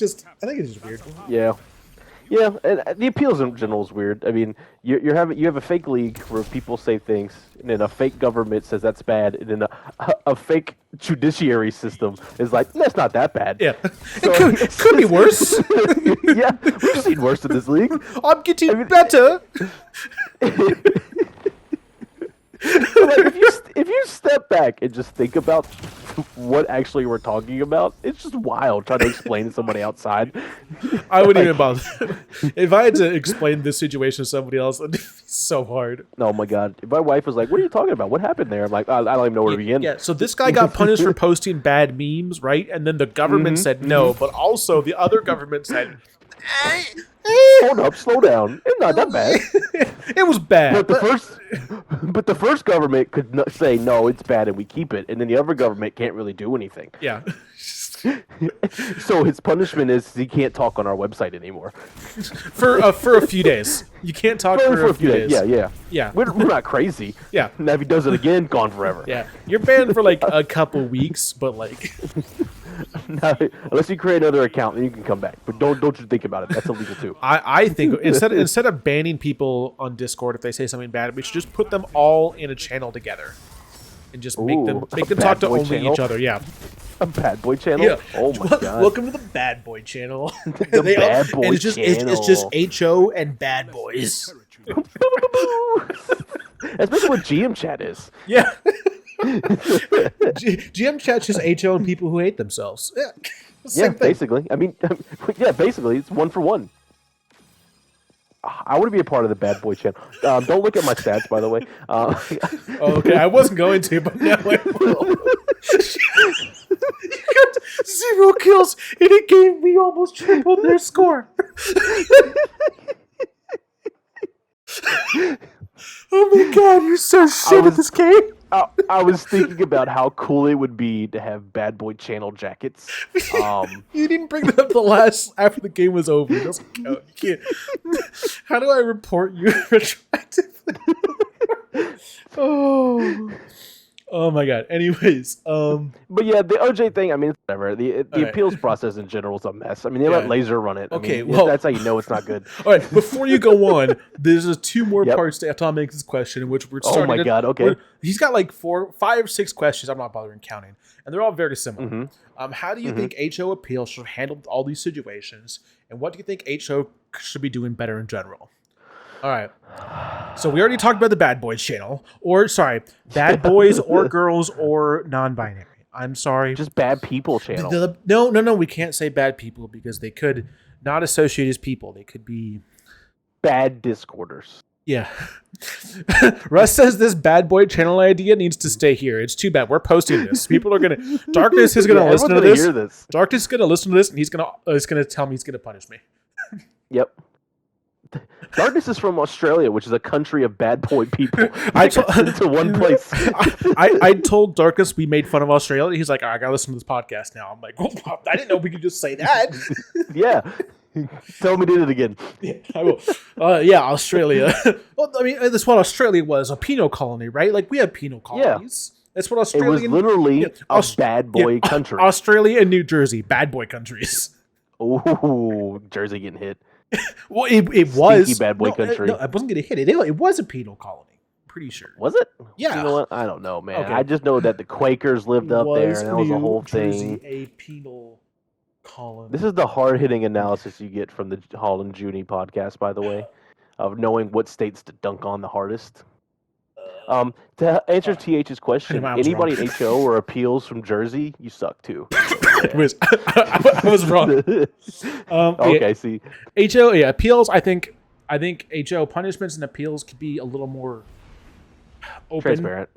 think it's just weird. Yeah. Yeah, and the appeals in general is weird. I mean, you have a fake league where people say things, and then a fake government says that's bad, and then a fake judiciary system is like, that's not that bad. Yeah, so, it could be worse. Yeah, we've seen worse in this league. I'm getting better. Like, if you step back and just think about what actually we're talking about, it's just wild trying to explain to somebody outside. I wouldn't even bother. If I had to explain this situation to somebody else, it'd be so hard. Oh my god. If my wife was like, what are you talking about? What happened there? I'm like, I don't even know where to begin. Yeah, so this guy got punished for posting bad memes, right? And then the government said no, but also the other government said, hold up, slow down. It's not that bad. It was bad. But the first government could say no, it's bad, and we keep it, and then the other government can't really do anything. Yeah. So his punishment is he can't talk on our website anymore for a few days. You can't talk for a few days. Yeah. We're not crazy. Yeah. Now if he does it again, gone forever. Yeah. You're banned for like a couple weeks, but like. No, unless you create another account, then you can come back. But don't you think about it. That's illegal too. I think instead of banning people on Discord if they say something bad, we should just put them all in a channel together, and just make them talk to only each other. Yeah. A bad boy channel? Yeah. Oh my god. Welcome to the Bad Boy channel. The Bad Boy and it's just channel. HO and Bad Boys. That's basically what GM chat is. Yeah. GM chat's just HO and people who hate themselves. Yeah. Yeah, basically. I mean, yeah, basically, it's 1 for 1. I want to be a part of the Bad Boy channel. Don't look at my stats, by the way. Okay, I wasn't going to, but now I will. You got 0 kills, and it gave me almost triple their score. Oh my god, you're so shit at this game. I was thinking about how cool it would be to have Bad Boy channel jackets. You didn't bring that up after the game was over. It doesn't count. You can't. How do I report you retroactively? Oh my god. Anyways, but yeah, the OJ thing. I mean, it's whatever. The appeals process in general is a mess. I mean, they let Laser run it. Okay, I mean, well, that's how you know it's not good. All right, before you go on, there's 2 more parts to Tom Hanks' question, in which we're starting. Oh my god! Okay, he's got like 4, 5, 6 questions. I'm not bothering counting, and they're all very similar. How do you think HO appeals should handle all these situations, and what do you think HO should be doing better in general? All right. So we already talked about the Bad Boys channel, bad boys or girls or non-binary. I'm sorry. Just bad people channel. No. We can't say bad people because they could not associate as people. They could be bad Discorders. Yeah. Russ says this Bad Boy channel idea needs to stay here. It's too bad. We're posting this. People are gonna. Darkness is gonna listen to this. Hear this. Darkness is gonna listen to this, and he's gonna tell me he's gonna punish me. Yep. Darkness is from Australia, which is a country of bad boy people. Into one place. I told Darkness we made fun of Australia. He's like, I gotta listen to this podcast now. I'm like, oh, I didn't know we could just say that. Yeah. Tell me to do it again. Yeah, I will. Yeah, Australia. Well, I mean, that's what Australia was, a penal colony, right? Like, we have penal colonies. Yeah. That's what Australia. It was literally a bad boy country. Australia and New Jersey, bad boy countries. Oh, Jersey getting hit. Well, it was Stinky bad boy country. No, I wasn't going to hit it. It was a penal colony. Pretty sure. Was it? Yeah. You know what? I don't know, man. Okay. I just know that the Quakers lived up there, and that was a whole thing. A penal colony. This is the hard-hitting analysis you get from the Hall and Juni podcast, by the way, of knowing what states to dunk on the hardest. To answer TH's question, anybody in HO or appeals from Jersey, you suck too. I was wrong. Okay, see. HO, appeals. I think HO punishments and appeals could be a little more open,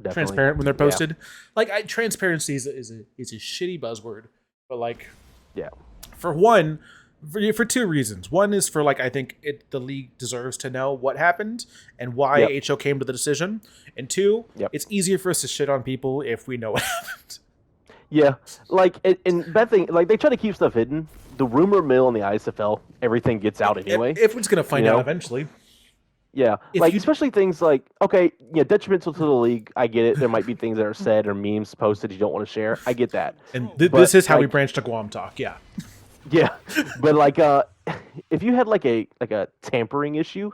transparent when they're posted. Yeah. Like, transparency is a shitty buzzword, but like, yeah, for one. For 2 reasons. One is for, like, I think the league deserves to know what happened and why HO came to the decision. And 2, it's easier for us to shit on people if we know what happened. Yeah, like, and that thing, like, they try to keep stuff hidden. The rumor mill in the ISFL, everything gets out anyway. Everyone's going to find out eventually. Yeah, especially things like, okay, detrimental to the league, I get it. There might be things that are said or memes posted you don't want to share. I get that. And this is how we branched to Guam Talk, yeah. Yeah, but like, if you had like a tampering issue,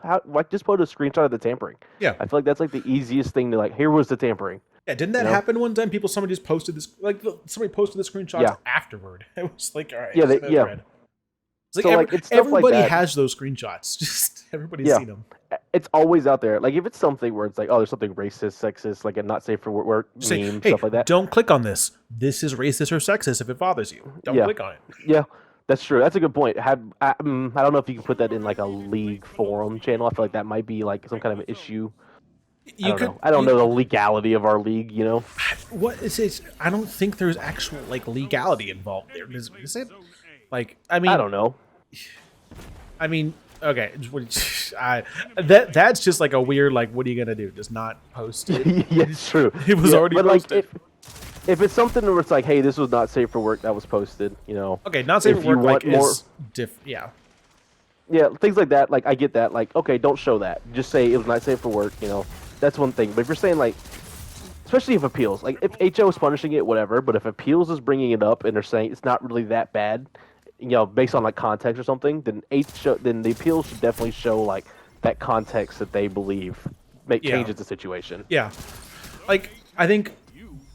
just put a screenshot of the tampering. Yeah, I feel like that's like the easiest thing to like. Here was the tampering. Yeah, didn't that happen one time? Somebody just posted this, like somebody posted the screenshots afterward. It was like, all right, It's like, it's everybody like has those screenshots. Just everybody's seen them. It's always out there. Like if it's something where it's like, oh, there's something racist, sexist, like a not safe for work meme, stuff like that. Don't click on this. This is racist or sexist if it bothers you. Don't click on it. Yeah. That's true. That's a good point. I don't know if you can put that in like a league forum channel. I feel like that might be like some kind of issue. I don't know the legality of our league. What is it? I don't think there's actual like legality involved there. Is it? Like, I mean, I don't know. I mean, okay, that's just like a weird like. What are you gonna do? Just not post it? Yeah, it's true. It was already posted. Like, if it's something where it's like, hey, this was not safe for work, that was posted, Okay, not safe for work, like, is yeah, things like that. Like, I get that. Like, okay, don't show that. Just say it was not safe for work. That's one thing. But if you're saying like, especially if appeals, like if HO is punishing it, whatever. But if appeals is bringing it up and they're saying it's not really that bad, based on like context or something, then the appeals should definitely show like that context that they believe changes the situation. Yeah, like I think.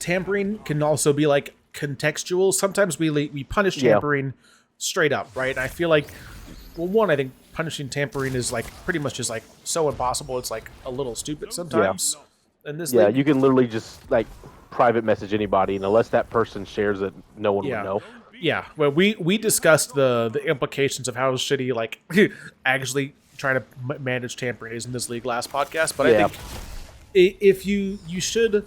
Tampering can also be like contextual. Sometimes we punish Yeah. tampering straight up, right? And I feel like, well, one, I think punishing tampering is like pretty much just like so impossible. It's like a little stupid sometimes. In this Yeah, league. you can literally just like private message anybody, and unless that person shares it, no one would know. Yeah, well, we discussed the implications of how shitty like actually trying to manage tampering is in this league last podcast. But I think if you should,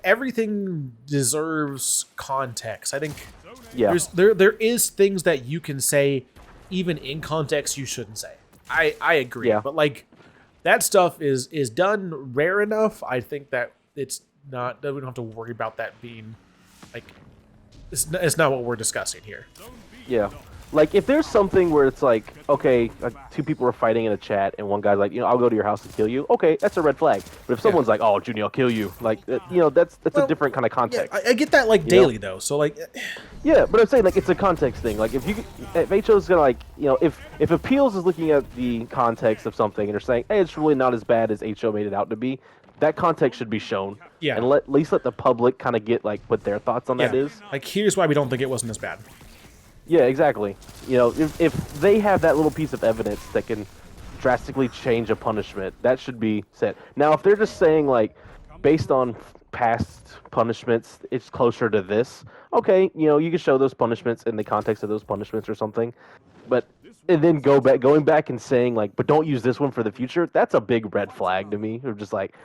everything deserves context. I think there is things that you can say even in context you shouldn't say. I agree, but like that stuff is done rare enough. I think that it's not that we don't have to worry about that being like it's not what we're discussing here. Yeah. Like, if there's something where it's like, okay, two people are fighting in a chat, and one guy's like, I'll go to your house and kill you. Okay, that's a red flag. But if someone's like, oh, Juni, I'll kill you, like, that's a different kind of context. I get that, like, daily, though, so, like... Yeah, but I'm saying, like, it's a context thing. Like, if HO's gonna, like, if Appeals is looking at the context of something, and they're saying, hey, it's really not as bad as HO made it out to be, that context should be shown. Yeah. And at least let the public kind of get, like, what their thoughts on that is. Like, here's why we don't think it wasn't as bad. Yeah, exactly. If they have that little piece of evidence that can drastically change a punishment, that should be said. Now, if they're just saying, like, based on past punishments, it's closer to this, okay, you can show those punishments in the context of those punishments or something. But, and then going back and saying, like, but don't use this one for the future, that's a big red flag to me. Or just like,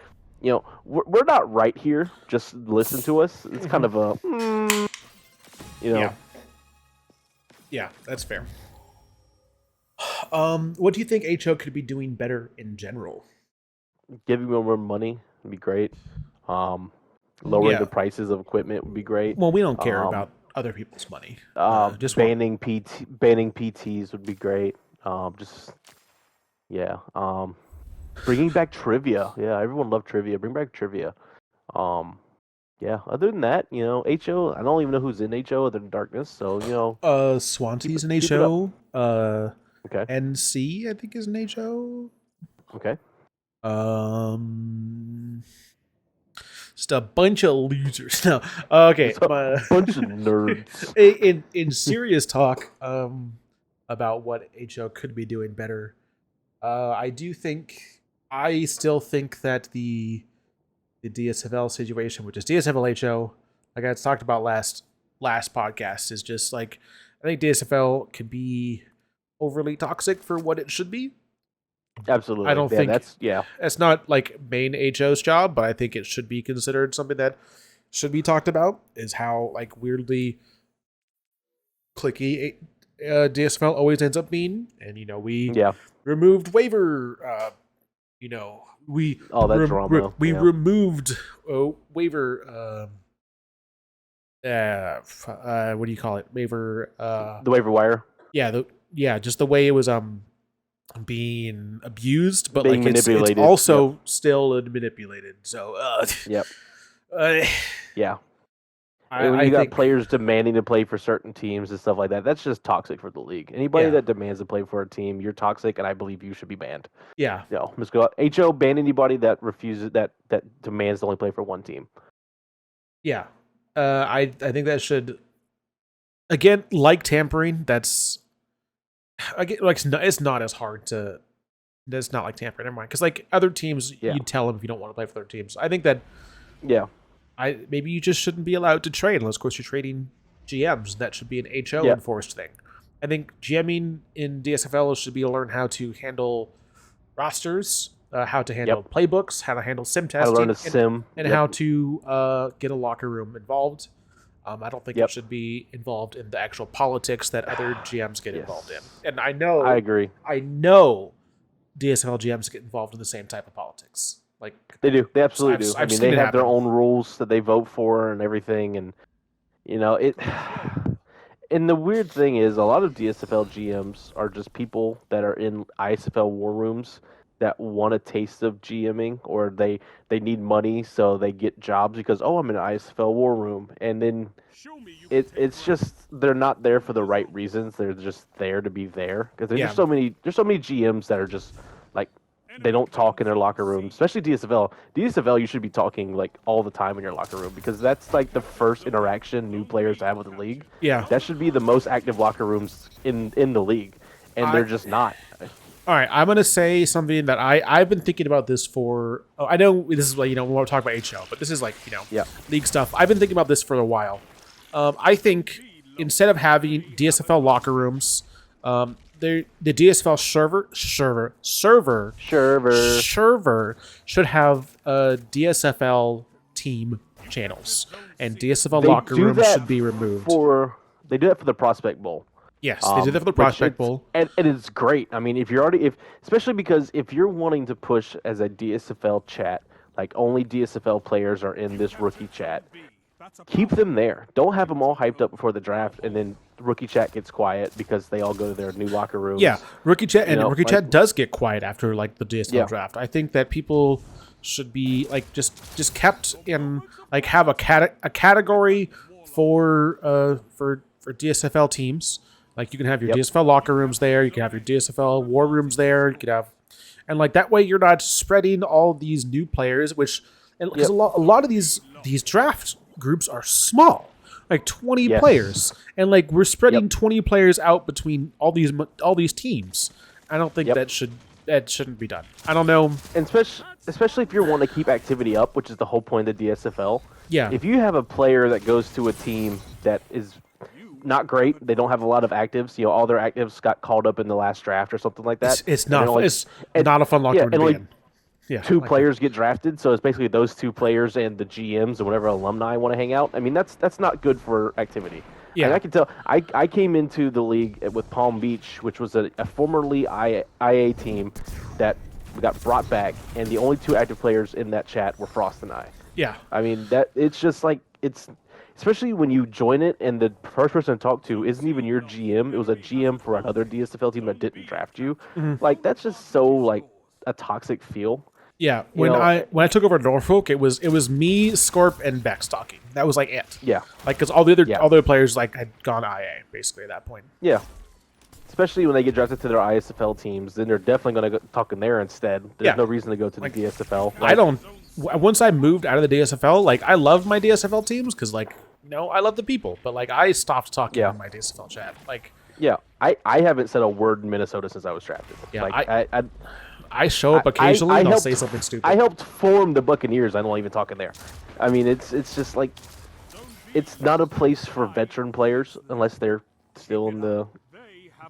we're not right here, just listen to us. It's kind of a, Yeah, that's fair. What do you think HO could be doing better in general? Giving them more money would be great. Lowering the prices of equipment would be great. Well, we don't care about other people's money. Just banning PTs would be great. Bringing back trivia. Yeah, everyone loved trivia. Bring back trivia. Yeah, other than that, HO, I don't even know who's in HO other than Darkness, so, Swansea's in HO. Okay. NC, I think, is in HO. Okay. Just a bunch of losers. No. Okay. A bunch of nerds. In serious talk, about what HO could be doing better, I still think that the DSFL situation, which is DSFL HO, like I talked about last podcast, is just like I think DSFL can be overly toxic for what it should be. Absolutely. I don't think it's not like main HO's job, but I think it should be considered something that should be talked about. Is how like weirdly clicky DSFL always ends up being, and we removed waiver. We drama. We removed waiver. What do you call it? Waiver. The waiver wire. Yeah, just the way it was being abused, but being like it's also still manipulated. So yeah. And when you got players demanding to play for certain teams and stuff like that, that's just toxic for the league. Anybody that demands to play for a team, you're toxic, and I believe you should be banned. Yeah. Let's go out. HO, ban anybody that refuses that demands to only play for one team. Yeah. I think that should, again, like tampering, that's like it's not as hard to. It's not like tampering. Never mind, because like other teams, you tell them if you don't want to play for their teams. I think that. Yeah. Maybe you just shouldn't be allowed to trade unless, of course, you're trading GMs. That should be an HO enforced thing. I think GMing in DSFL should be to learn how to handle rosters, how to handle playbooks, how to handle sim testing, how to learn a sim, and how to get a locker room involved. I don't think it should be involved in the actual politics that other GMs get involved in. And I agree. I know DSFL GMs get involved in the same type of politics. Like they do. They absolutely do. I mean, they have their own rules that they vote for and everything, and it. And the weird thing is, a lot of DSFL GMs are just people that are in ISFL war rooms that want a taste of GMing, or they need money, so they get jobs because I'm in an ISFL war room, and then it's just they're not there for the right reasons. They're just there to be there because there's so many GMs that are just like they don't talk in their locker room, especially DSFL. DSFL, you should be talking like all the time in your locker room because that's like the first interaction new players have with the league. Yeah. That should be the most active locker rooms in the league, and they're just not. All right, I'm gonna say something that I've been thinking about this for. Oh, I know this is like when we're talking about HL, but this is like league stuff. I've been thinking about this for a while. I think instead of having DSFL locker rooms, the DSFL server should have DSFL team channels, and DSFL locker rooms should be removed. They do that for the Prospect Bowl. Yes, they did that for the Prospect Bowl, and it's great. I mean, especially because if you're wanting to push as a DSFL chat, like only DSFL players are in this rookie chat, keep them there. Don't have them all hyped up before the draft, and then rookie chat gets quiet because they all go to their new locker rooms. Yeah, rookie chat chat does get quiet after like the DSFL draft. I think that people should be like just kept in like have a category for DSFL teams. Like you can have your DSFL locker rooms there, you can have your DSFL war rooms there, you could have, and like that way you're not spreading all these new players, which because a lot of these draft groups are small, like 20 players, and like we're spreading 20 players out between all these teams. I don't think that shouldn't be done. I don't know, and especially if you want to keep activity up, which is the whole point of the DSFL. Yeah, if you have a player that goes to a team that is not great. They don't have a lot of actives. You know, all their actives got called up in the last draft or something like that. It's not a fun locker room to be in. Yeah, two players get drafted, so it's basically those two players and the GMs and whatever alumni want to hang out. I mean, that's not good for activity. Yeah, and I can tell. I came into the league with Palm Beach, which was a formerly IA team that got brought back, and the only two active players in that chat were Frost and I. Yeah, I mean it's just like it's. Especially when you join it and the first person to talk to isn't even your GM. It was a GM for another DSFL team that didn't draft you. Mm-hmm. Like, that's just so, like, a toxic feel. Yeah. When I took over Norfolk, it was me, Scorp, and Bex talking. That was, like, it. Yeah. Like, because all the other players, like, had gone IA, basically, at that point. Yeah. Especially when they get drafted to their ISFL teams, then they're definitely going to talk in there instead. There's no reason to go to the DSFL. Like, once I moved out of the DSFL, like, I loved my DSFL teams because, like, I love the people, but like I stopped talking in my DSFL chat. Like, I haven't said a word in Minnesota since I was drafted. Yeah, like, I show up occasionally and I'll say something stupid. I helped form the Buccaneers. I don't even talk in there. I mean, it's just like it's not a place for veteran players unless they're still in the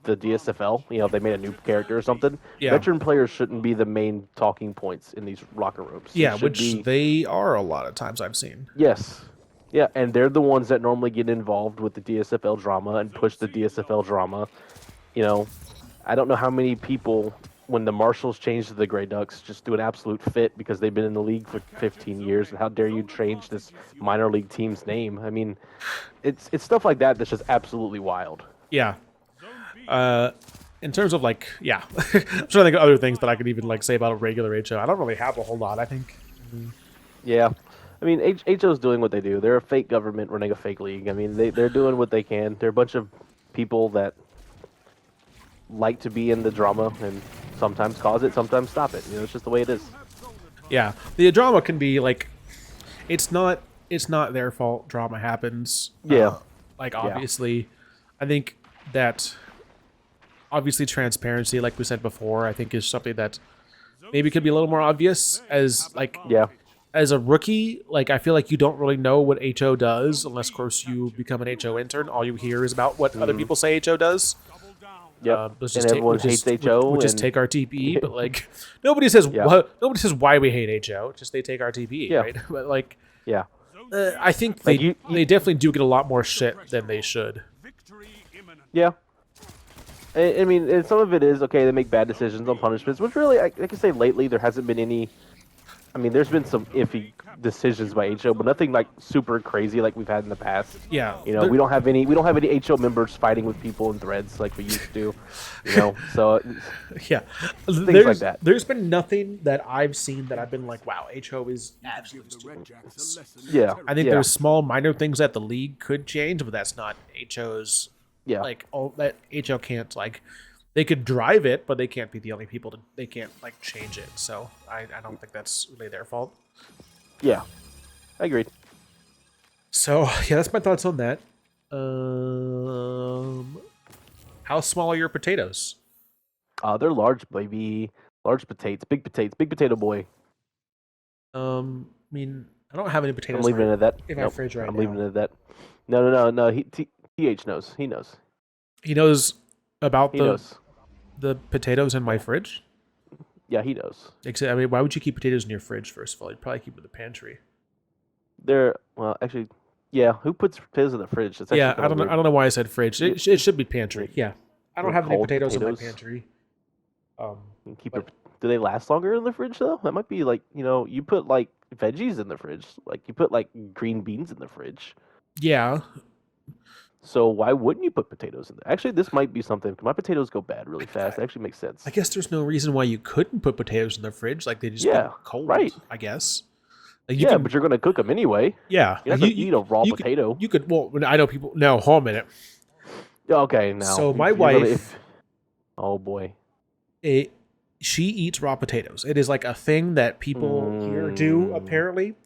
DSFL. You know, if they made a new character or something. Yeah. Veteran players shouldn't be the main talking points in these locker rooms. Yeah, they are a lot of times I've seen. Yes. Yeah, and they're the ones that normally get involved with the DSFL drama and push the DSFL drama. You know, I don't know how many people, when the Marshals changed to the Grey Ducks, just do an absolute fit because they've been in the league for 15 years. And how dare you change this minor league team's name? I mean, it's stuff like that that's just absolutely wild. Yeah. In terms of like, I'm trying to think of other things that I could even like say about a regular HO. I don't really have a whole lot, I think. Yeah. I mean, HO's doing what they do. They're a fake government running a fake league. I mean, they're doing what they can. They're a bunch of people that like to be in the drama and sometimes cause it, sometimes stop it. You know, it's just the way it is. Yeah, the drama can be like, it's not their fault. Drama happens. Yeah. Obviously, I think that obviously transparency, like we said before, I think is something that maybe could be a little more obvious as like. Yeah. As a rookie, like I feel like you don't really know what HO does unless, of course, you become an HO intern. All you hear is about what other people say HO does. Yeah, and everyone hates HO. We just take our TPE, but like nobody says why we hate HO. Just they take our TPE, right? But like, I think they definitely do get a lot more shit than they should. Yeah. I mean, and some of it is okay. They make bad decisions on punishments, which really, I can say lately there hasn't been any. I mean, there's been some iffy decisions by HO, but nothing like super crazy like we've had in the past. Yeah, you know, we don't have any HO members fighting with people in threads like we used to. You know, so yeah, things like that. There's been nothing that I've seen that I've been like, wow, HO is absolutely stupid. Yeah, I think there's small minor things that the league could change, but that's not HO's. Yeah, like all that HO can't like. They could drive it, but they can't be the only people to. They can't like change it. So I don't think that's really their fault. Yeah, I agree. So yeah, that's my thoughts on that. How small are your potatoes? They're large, baby. Large potatoes, big potato boy. I mean, I don't have any potatoes I'm leaving it at that. in my fridge right I'm now. leaving it at that. No. TH knows. He knows. He knows about He knows. the potatoes in my fridge. Yeah, he knows. Except, I mean, why would you keep potatoes in your fridge? First of all, you'd probably keep them in the pantry. Actually, yeah. Who puts potatoes in the fridge? It's Yeah, actually I don't know. I don't know why I said fridge. It should be pantry. Yeah, I don't have any cold potatoes in my potatoes? pantry. Do they last longer in the fridge though? That might be like you put like veggies in the fridge, like you put like green beans in the fridge. Yeah. So why wouldn't you put potatoes in there? Actually, this might be something. My potatoes go bad really fast. It actually makes sense. I guess there's no reason why you couldn't put potatoes in the fridge. Like they just Yeah, be cold. right. I guess. But you're gonna cook them anyway. Yeah. You're not gonna eat a raw potato. You could. Well, I know people. No, hold on a minute. Okay, now. So my wife. Oh boy. She eats raw potatoes. It is like a thing that people here do. Apparently,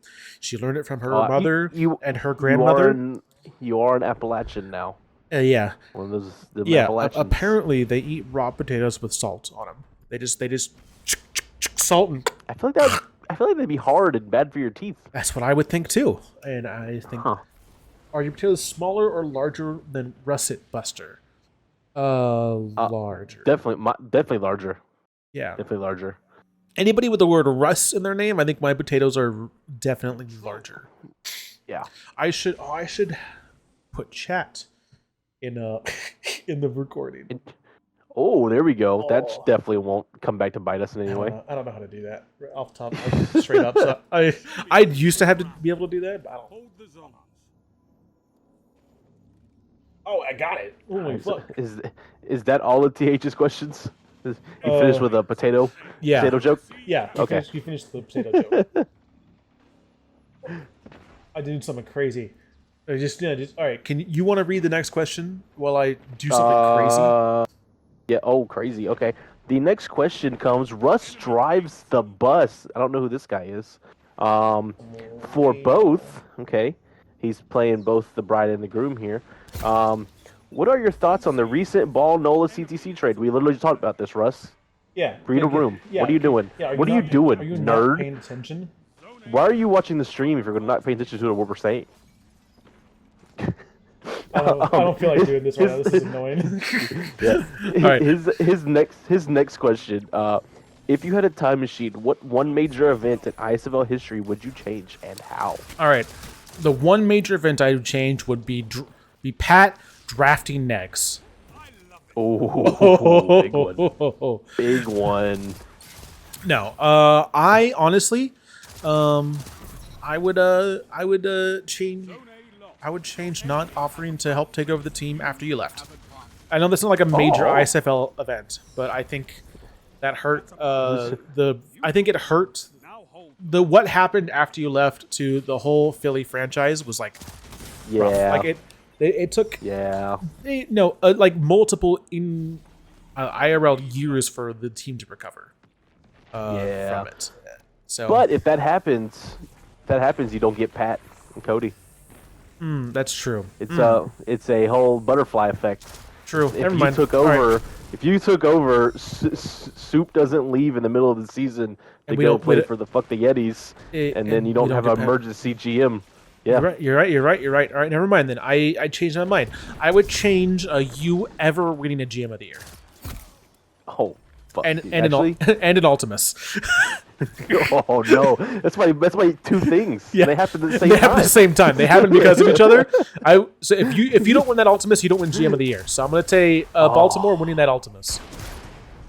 she learned it from her mother and her grandmother. You are an Appalachian now. Yeah. One of those. Apparently, they eat raw potatoes with salt on them. They just salt and. I feel like they'd be hard and bad for your teeth. That's what I would think too. And I think, are your potatoes smaller or larger than Russet Buster? Larger. Definitely larger. Yeah. Definitely larger. Anybody with the word Russ in their name, I think my potatoes are definitely larger. Yeah. I should put chat in in the recording. There we go. That definitely won't come back to bite us in any way. I don't know how to do that off the top, like, straight up. So I used to have to be able to do that, but I don't. Oh, I got it. Holy fuck. Is that all of TH's questions? You finished with a potato joke? Yeah. You finished the potato joke. I did something crazy. All right. Can you want to read the next question while I do something crazy? Yeah. Oh, crazy. Okay. The next question comes. Russ drives the bus. I don't know who this guy is. For both. Okay. He's playing both the bride and the groom here. What are your thoughts on the recent Ball Nola CTC trade? We literally just talked about this, Russ. Yeah. Read a room. Yeah, what are you doing? Yeah, what are you doing, are you nerd? Not paying attention? Why are you watching the stream if you're not paying attention to what we're saying? I don't feel like doing this right now. This is annoying. Yeah. All right. His next question. If you had a time machine, what one major event in ISFL history would you change and how? All right. The one major event I would change would be Pat drafting Negs. Oh, big one. Big one. No, I honestly, I would change not offering to help take over the team after you left. I know that's not like a major ISFL event, but I think that hurt. I think it hurt. What happened after you left to the whole Philly franchise was like, rough. Like it took like multiple IRL years for the team to recover from it. So, but if that happens, you don't get Pat and Cody. That's true. It's a whole butterfly effect. True. If you took over, Soup doesn't leave in the middle of the season to go play for the fuck the Yetis, and then you don't have an emergency GM. Yeah. You're right. All right, never mind then. I changed my mind. I would change you ever winning a GM of the year. Oh, fuck. And an Ultimus. Oh no, that's my two things. Yeah. They happen at the same time. They happen at the same time. They happen because of each other. So if you don't win that Ultimus, you don't win GM of the year. So I'm gonna say Baltimore winning that Ultimus.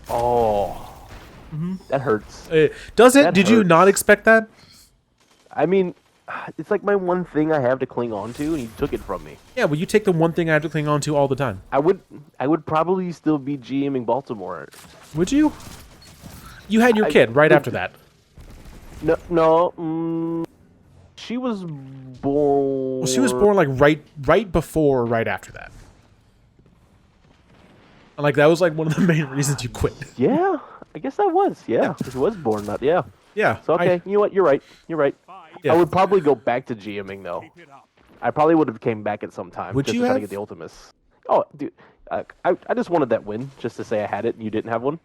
Oh, that hurts. Does it? Did you not expect that? I mean, it's like my one thing I have to cling on to, and he took it from me. Yeah, well, you take the one thing I have to cling on to all the time. I would probably still be GMing Baltimore. Would you? You had your kid right after that. No. She was born. Well, she was born like right before or right after that. Like that was like one of the main reasons you quit. Yeah, I guess that was. Yeah, he was born that. Yeah. Yeah. So okay, you know what? You're right. You're right. Yeah. I would probably go back to GMing though. I probably would have came back at some time. Would just you to try to have? get the Ultimus. Oh, dude, I just wanted that win just to say I had it and you didn't have one.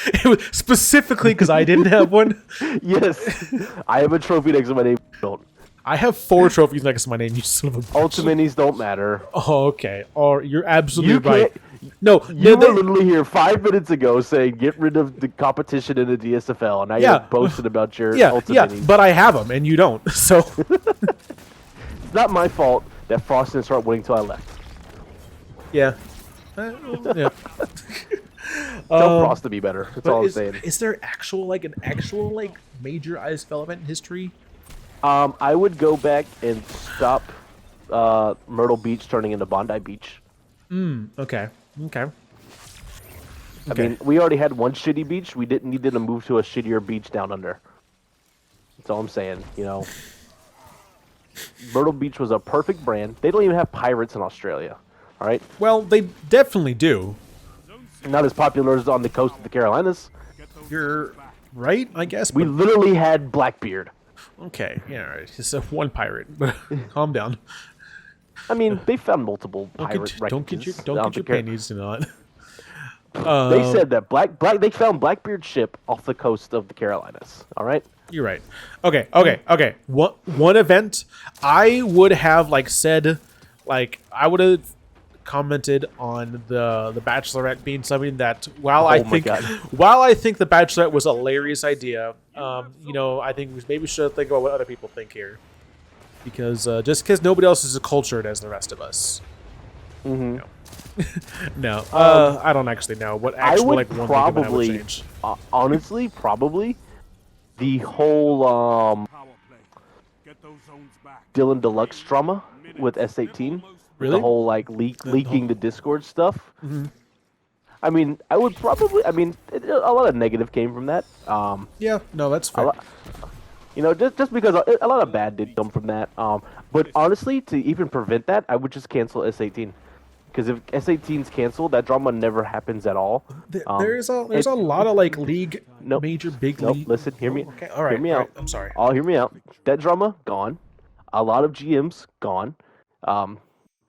It was specifically because I didn't have one. Yes, I have a trophy next to my name. Don't. I have 4 trophies next to my name. You son of a bitch. Ultimities don't matter. Oh, okay. Or you're absolutely You right. can't. No, You were literally here 5 minutes ago saying get rid of the competition in the DSFL, and now Yeah. you're boasting about your yeah, Ultimities. but I have them and you don't. So It's not my fault that Frost didn't start winning until I left. yeah, yeah. Tell Frost to be better. That's all I'm saying. Is there an actual major ISFL event in history? I would go back and stop Myrtle Beach turning into Bondi Beach. Okay. I mean, we already had one shitty beach. We didn't need to move to a shittier beach down under. That's all I'm saying. You know, Myrtle Beach was a perfect brand. They don't even have pirates in Australia. All right, Well, they definitely do. not as popular as on the coast of the Carolinas. You're right, I guess. We But, literally had Blackbeard. okay, yeah, all right. Just one pirate, but calm down. I mean, they found multiple Don't pirate get, don't get your wreckages don't out get your the Car- panties in on. They said that they found Blackbeard ship off the coast of the Carolinas. All right. You're right. Okay. One event I would have said, I would have commented on the Bachelorette being something that while I Oh my think God. while I think the Bachelorette was a hilarious idea, I think we maybe should think about what other people think here, because just because nobody else is as cultured as the rest of us. Mm-hmm. No, I don't actually know what I actual would one thing I would probably, change. honestly, probably the whole Dylan Deluxe drama with S18. Really? The whole leaking the Discord stuff. Mm-hmm. I mean, I would probably. I mean, a lot of negative came from that. Yeah, no, that's fair. Just because a lot of bad did come from that. But honestly, to even prevent that, I would just cancel S18. Because if S18's canceled, that drama never happens at all. There's a lot of league Nope. major big Nope. league. Listen, hear me. Okay, all right. Hear me all out. right, I'm sorry. Oh, hear me out. That drama gone. A lot of GMs gone.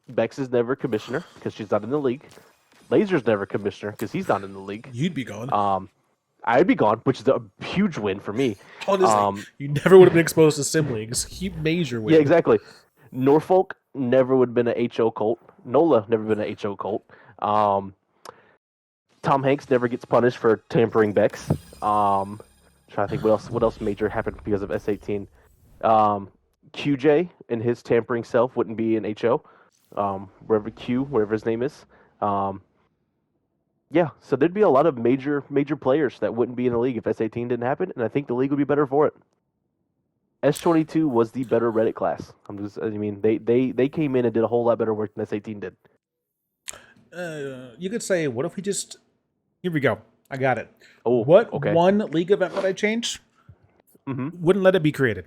Bex is never commissioner because she's not in the league. Laser's never commissioner because he's not in the league. You'd be gone. I'd be gone, which is a huge win for me. Honestly, you never would have been exposed to sim leagues. Huge major win. Yeah, exactly. Norfolk never would have been an HO cult. Nola never been an HO cult. Tom Hanks never gets punished for tampering Bex. Trying to think what else major happened because of S18. QJ and his tampering self wouldn't be an HO. Wherever his name is. Yeah, so there'd be a lot of major players that wouldn't be in the league if S18 didn't happen, and I think the league would be better for it. S22 was the better Reddit class. They came in and did a whole lot better work than S18 did. You could say, what if we just... Here we go. I got it. Oh, what okay. one league event would I change? Mm-hmm. Wouldn't let it be created.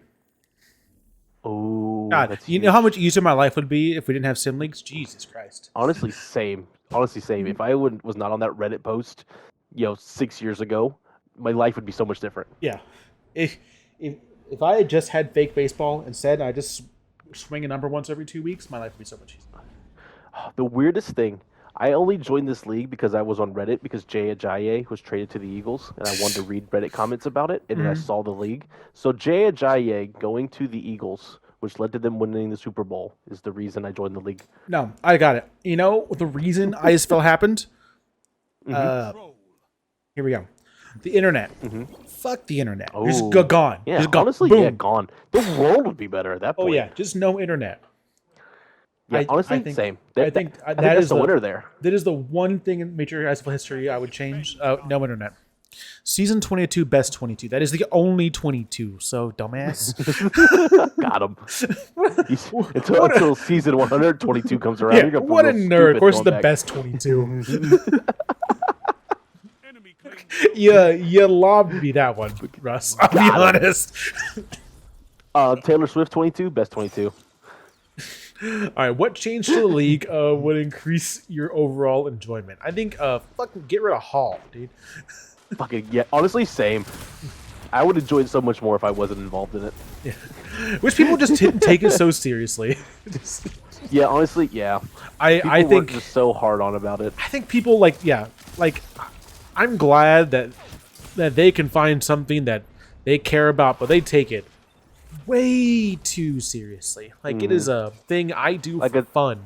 Oh, God, that's you know how much easier my life would be if we didn't have sim leagues? Jesus Christ. Honestly, same. If I was not on that Reddit post, 6 years ago, my life would be so much different. Yeah. If I had just had fake baseball instead, I just swing a number once every 2 weeks, my life would be so much easier. The weirdest thing, I only joined this league because I was on Reddit because Jay Ajayi was traded to the Eagles, and I wanted to read Reddit comments about it, and then I saw the league. So Jay Ajayi going to the Eagles, which led to them winning the Super Bowl, is the reason I joined the league. No, I got it. You know the reason ISFL happened? Here we go. The internet. Fuck the internet. Oh. Just gone. Yeah, just gone. honestly, Boom. yeah, gone. The world would be better at that point. Oh yeah, just no internet. Yeah, honestly, I think, same. I think that's is the winner there. That is the one thing in major ISFL history I would change. No internet. Season 22, best 22. That is the only 22. So, dumbass. Got him. Until season 122 comes around. Yeah, You're gonna what a feel real nerd. Of stupid course, it's the going back. best 22. You lobbed me that one, Russ. I'll be honest. Taylor Swift 22, best 22. All right, what change to the league would increase your overall enjoyment? I think fucking get rid of Hall, dude. Fucking yeah. Honestly, same. I would enjoy it so much more if I wasn't involved in it. Yeah. Which people just didn't take it so seriously. Yeah, honestly, yeah. I People think work just so hard on about it. I think people like I'm glad that they can find something that they care about, but they take it way too seriously. Like it is a thing I do Like for a- fun.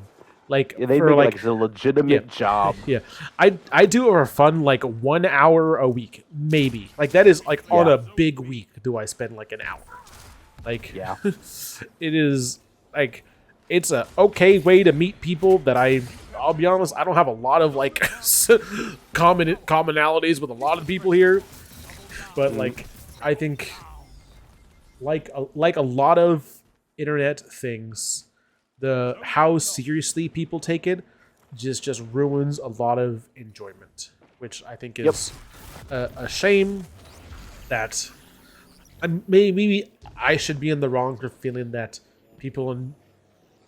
Like Yeah, they for make it like like it's a legitimate job. yeah, I do it for fun, like 1 hour a week, maybe. Like that is like on Yeah. a big week. Do I spend like an hour? Like Yeah. it is like it's a okay way to meet people that I'll be honest, I don't have a lot of like commonalities with a lot of people here, but like I think like a lot of internet things, the how seriously people take it just ruins a lot of enjoyment, which I think is a shame. That maybe I should be in the wrong for feeling that people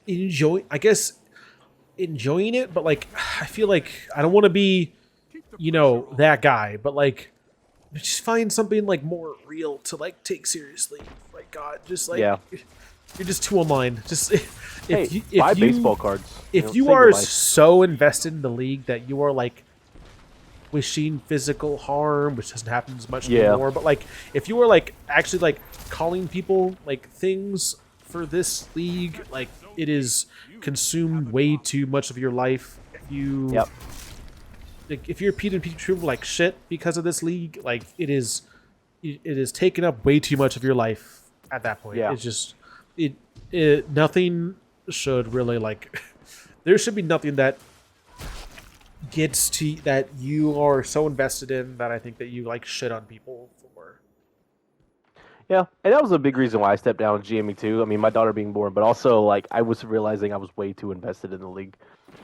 enjoy, I guess, enjoying it, but like I feel like I don't want to be, that guy, but like just find something like more real to like take seriously. Like God, just like Yeah. you're just too online. Just if Hey, you buy baseball cards. if you save your are life. so invested in the league that you are like wishing physical harm, which doesn't happen as much Yeah. anymore, but like if you were like actually like calling people like things for this league, like it is consumed way too much of your life. If you Yep. like, if you're treating people like shit because of this league, like it is taken up way too much of your life at that point. Yeah. It's just it nothing should really like there should be nothing that gets to that you are so invested in that I think that you like shit on people for. Yeah, and that was a big reason why I stepped down in GME too. I mean, my daughter being born, but also like I was realizing I was way too invested in the league.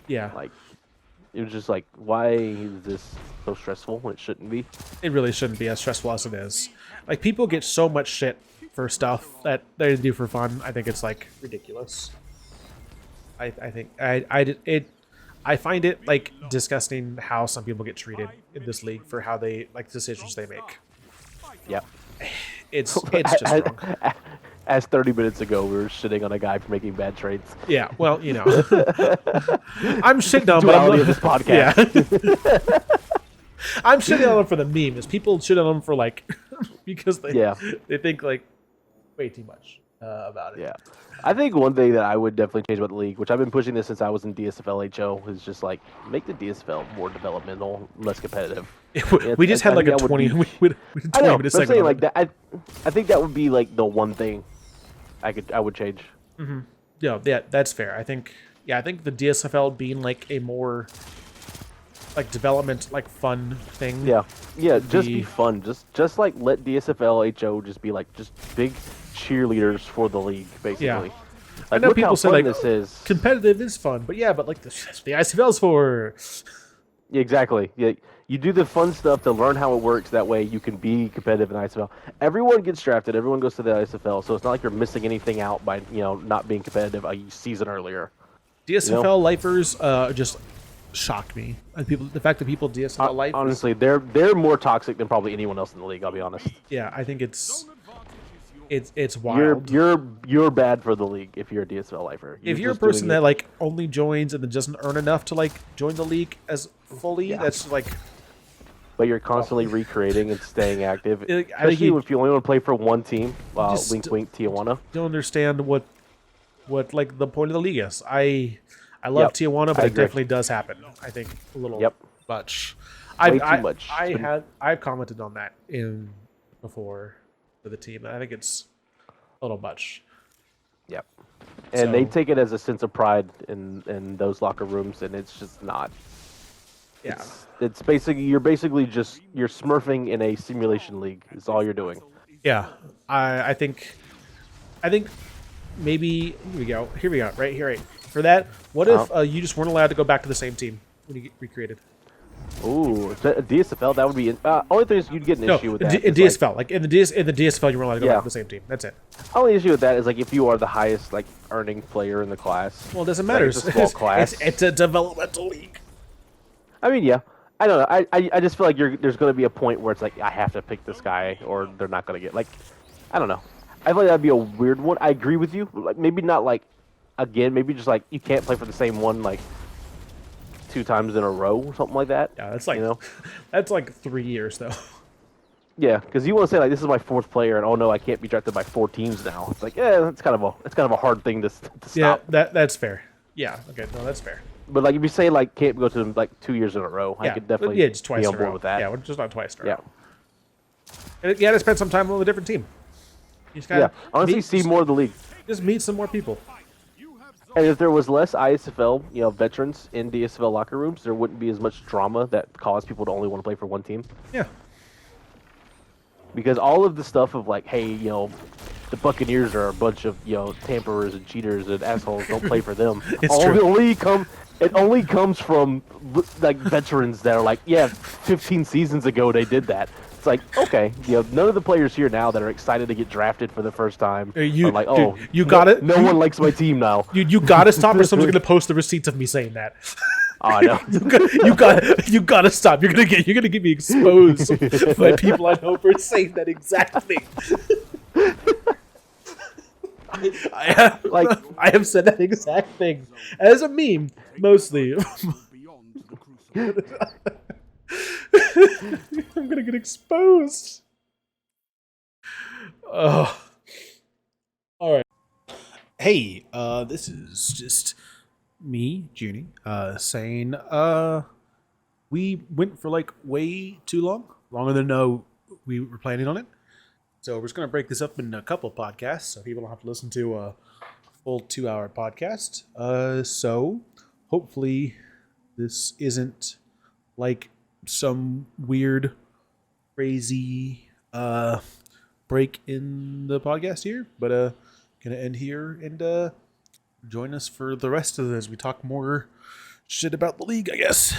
Yeah, Like it was just like, why is this so stressful when it shouldn't be? it really shouldn't be as stressful as it is. Like people get so much shit for stuff that they do for fun. I think it's like ridiculous. I think I find it like disgusting how some people get treated in this league for how they like decisions they make. Yep. It's just wrong. As 30 minutes ago, we were shitting on a guy for making bad trades. Yeah, well, I'm shitting on, Duality of this podcast. Yeah. I'm shitting on them for the memes. People shit on them for like because they think like way too much about it. Yeah. I think one thing that I would definitely change about the league, which I've been pushing this since I was in DSFL HO, is just like make the DSFL more developmental, less competitive. We just had like a 20 I know, minute but I'm segment. saying on like it. that. I think that would be like the one thing I would change. Yeah, that's fair. I think the DSFL being like a more like development, like fun thing. Yeah, just be fun. Just like let DSFL HO just be like just big cheerleaders for the league, basically. Yeah. Like, I know look how people say fun like this is. competitive is fun, but yeah, but like the ICFL's for. Yeah, exactly. Yeah, you do the fun stuff to learn how it works. That way, you can be competitive in ISFL. Everyone gets drafted. Everyone goes to the ISFL, so it's not like you're missing anything out by not being competitive a season earlier. DSFL lifers just shock me. And the fact that people DSFL lifers. Honestly, they're more toxic than probably anyone else in the league. I'll be honest. Yeah, I think it's wild. You're bad for the league if you're a DSFL lifer. If you're a just doing person it- that like only joins and then doesn't earn enough to like join the league as fully, Yeah. that's like but you're constantly recreating and staying active, I think especially you- if you only want to play for one team. just- Wink, wink, Tijuana. don't understand what like the point of the league is. I love Yep, Tijuana, but I it agree. definitely does happen. I think a little Yep. much. Way too much. I've commented on that before for the team. I think it's a little much. Yep. And they So- take it as a sense of pride in those locker rooms, and it's just not. Yeah. It's basically you're smurfing in a simulation league. Is all you're doing. Yeah, I think maybe here we go right here. Right. For that, what if you just weren't allowed to go back to the same team when you get recreated? Ooh, DSFL, that would be only thing is you'd get an No, issue with that. in DSFL, like in the DSFL, you were allowed to go back to the same team. That's it. Only issue with that is like if you are the highest like earning player in the class. Well, it doesn't matter. It's a small class. It's a developmental league. I mean, yeah. I don't know. I just feel like there's going to be a point where it's like I have to pick this guy, or they're not going to get like. I don't know. I feel like that'd be a weird one. I agree with you. Like maybe not like again. Maybe just like you can't play for the same one like 2 times in a row or something like that. Yeah, that's like that's like 3 years though. Yeah, because you want to say like this is my 4th player, and oh no, I can't be drafted by 4 teams now. It's like that's kind of a hard thing to stop. Yeah, that's fair. Yeah, okay, no, that's fair. But like if you say like can't go to like 2 years in a row, I could definitely just twice be on in a row. board with that. Yeah, we're just not twice in a row. Yeah. And you got to spend some time with a different team. You just gotta honestly, see more of the league. Just meet some more people. And if there was less ISFL, veterans in DSFL locker rooms, there wouldn't be as much drama that caused people to only want to play for one team. Yeah. Because all of the stuff of like, hey, the Buccaneers are a bunch of tamperers and cheaters and assholes. Don't play for them. It only comes from like veterans that are like, yeah, 15 seasons ago they did that. It's like, okay, none of the players here now that are excited to get drafted for the first time are like, oh, dude, you got it. No one likes my team now. You got to stop, or someone's gonna post the receipts of me saying that. Oh, I know. you got to stop. You're gonna get me exposed by people I know for saying that exact thing. I have said that exact thing as a meme, mostly. I'm gonna get exposed. Oh. All right. Hey, this is just me, Juni, saying, we went for like way too long, longer than we were planning on it. So we're just gonna break this up in a couple podcasts, so people don't have to listen to a full 2-hour podcast. So hopefully this isn't like some weird, crazy break in the podcast here, but gonna end here and join us for the rest of this. We talk more shit about the league, I guess.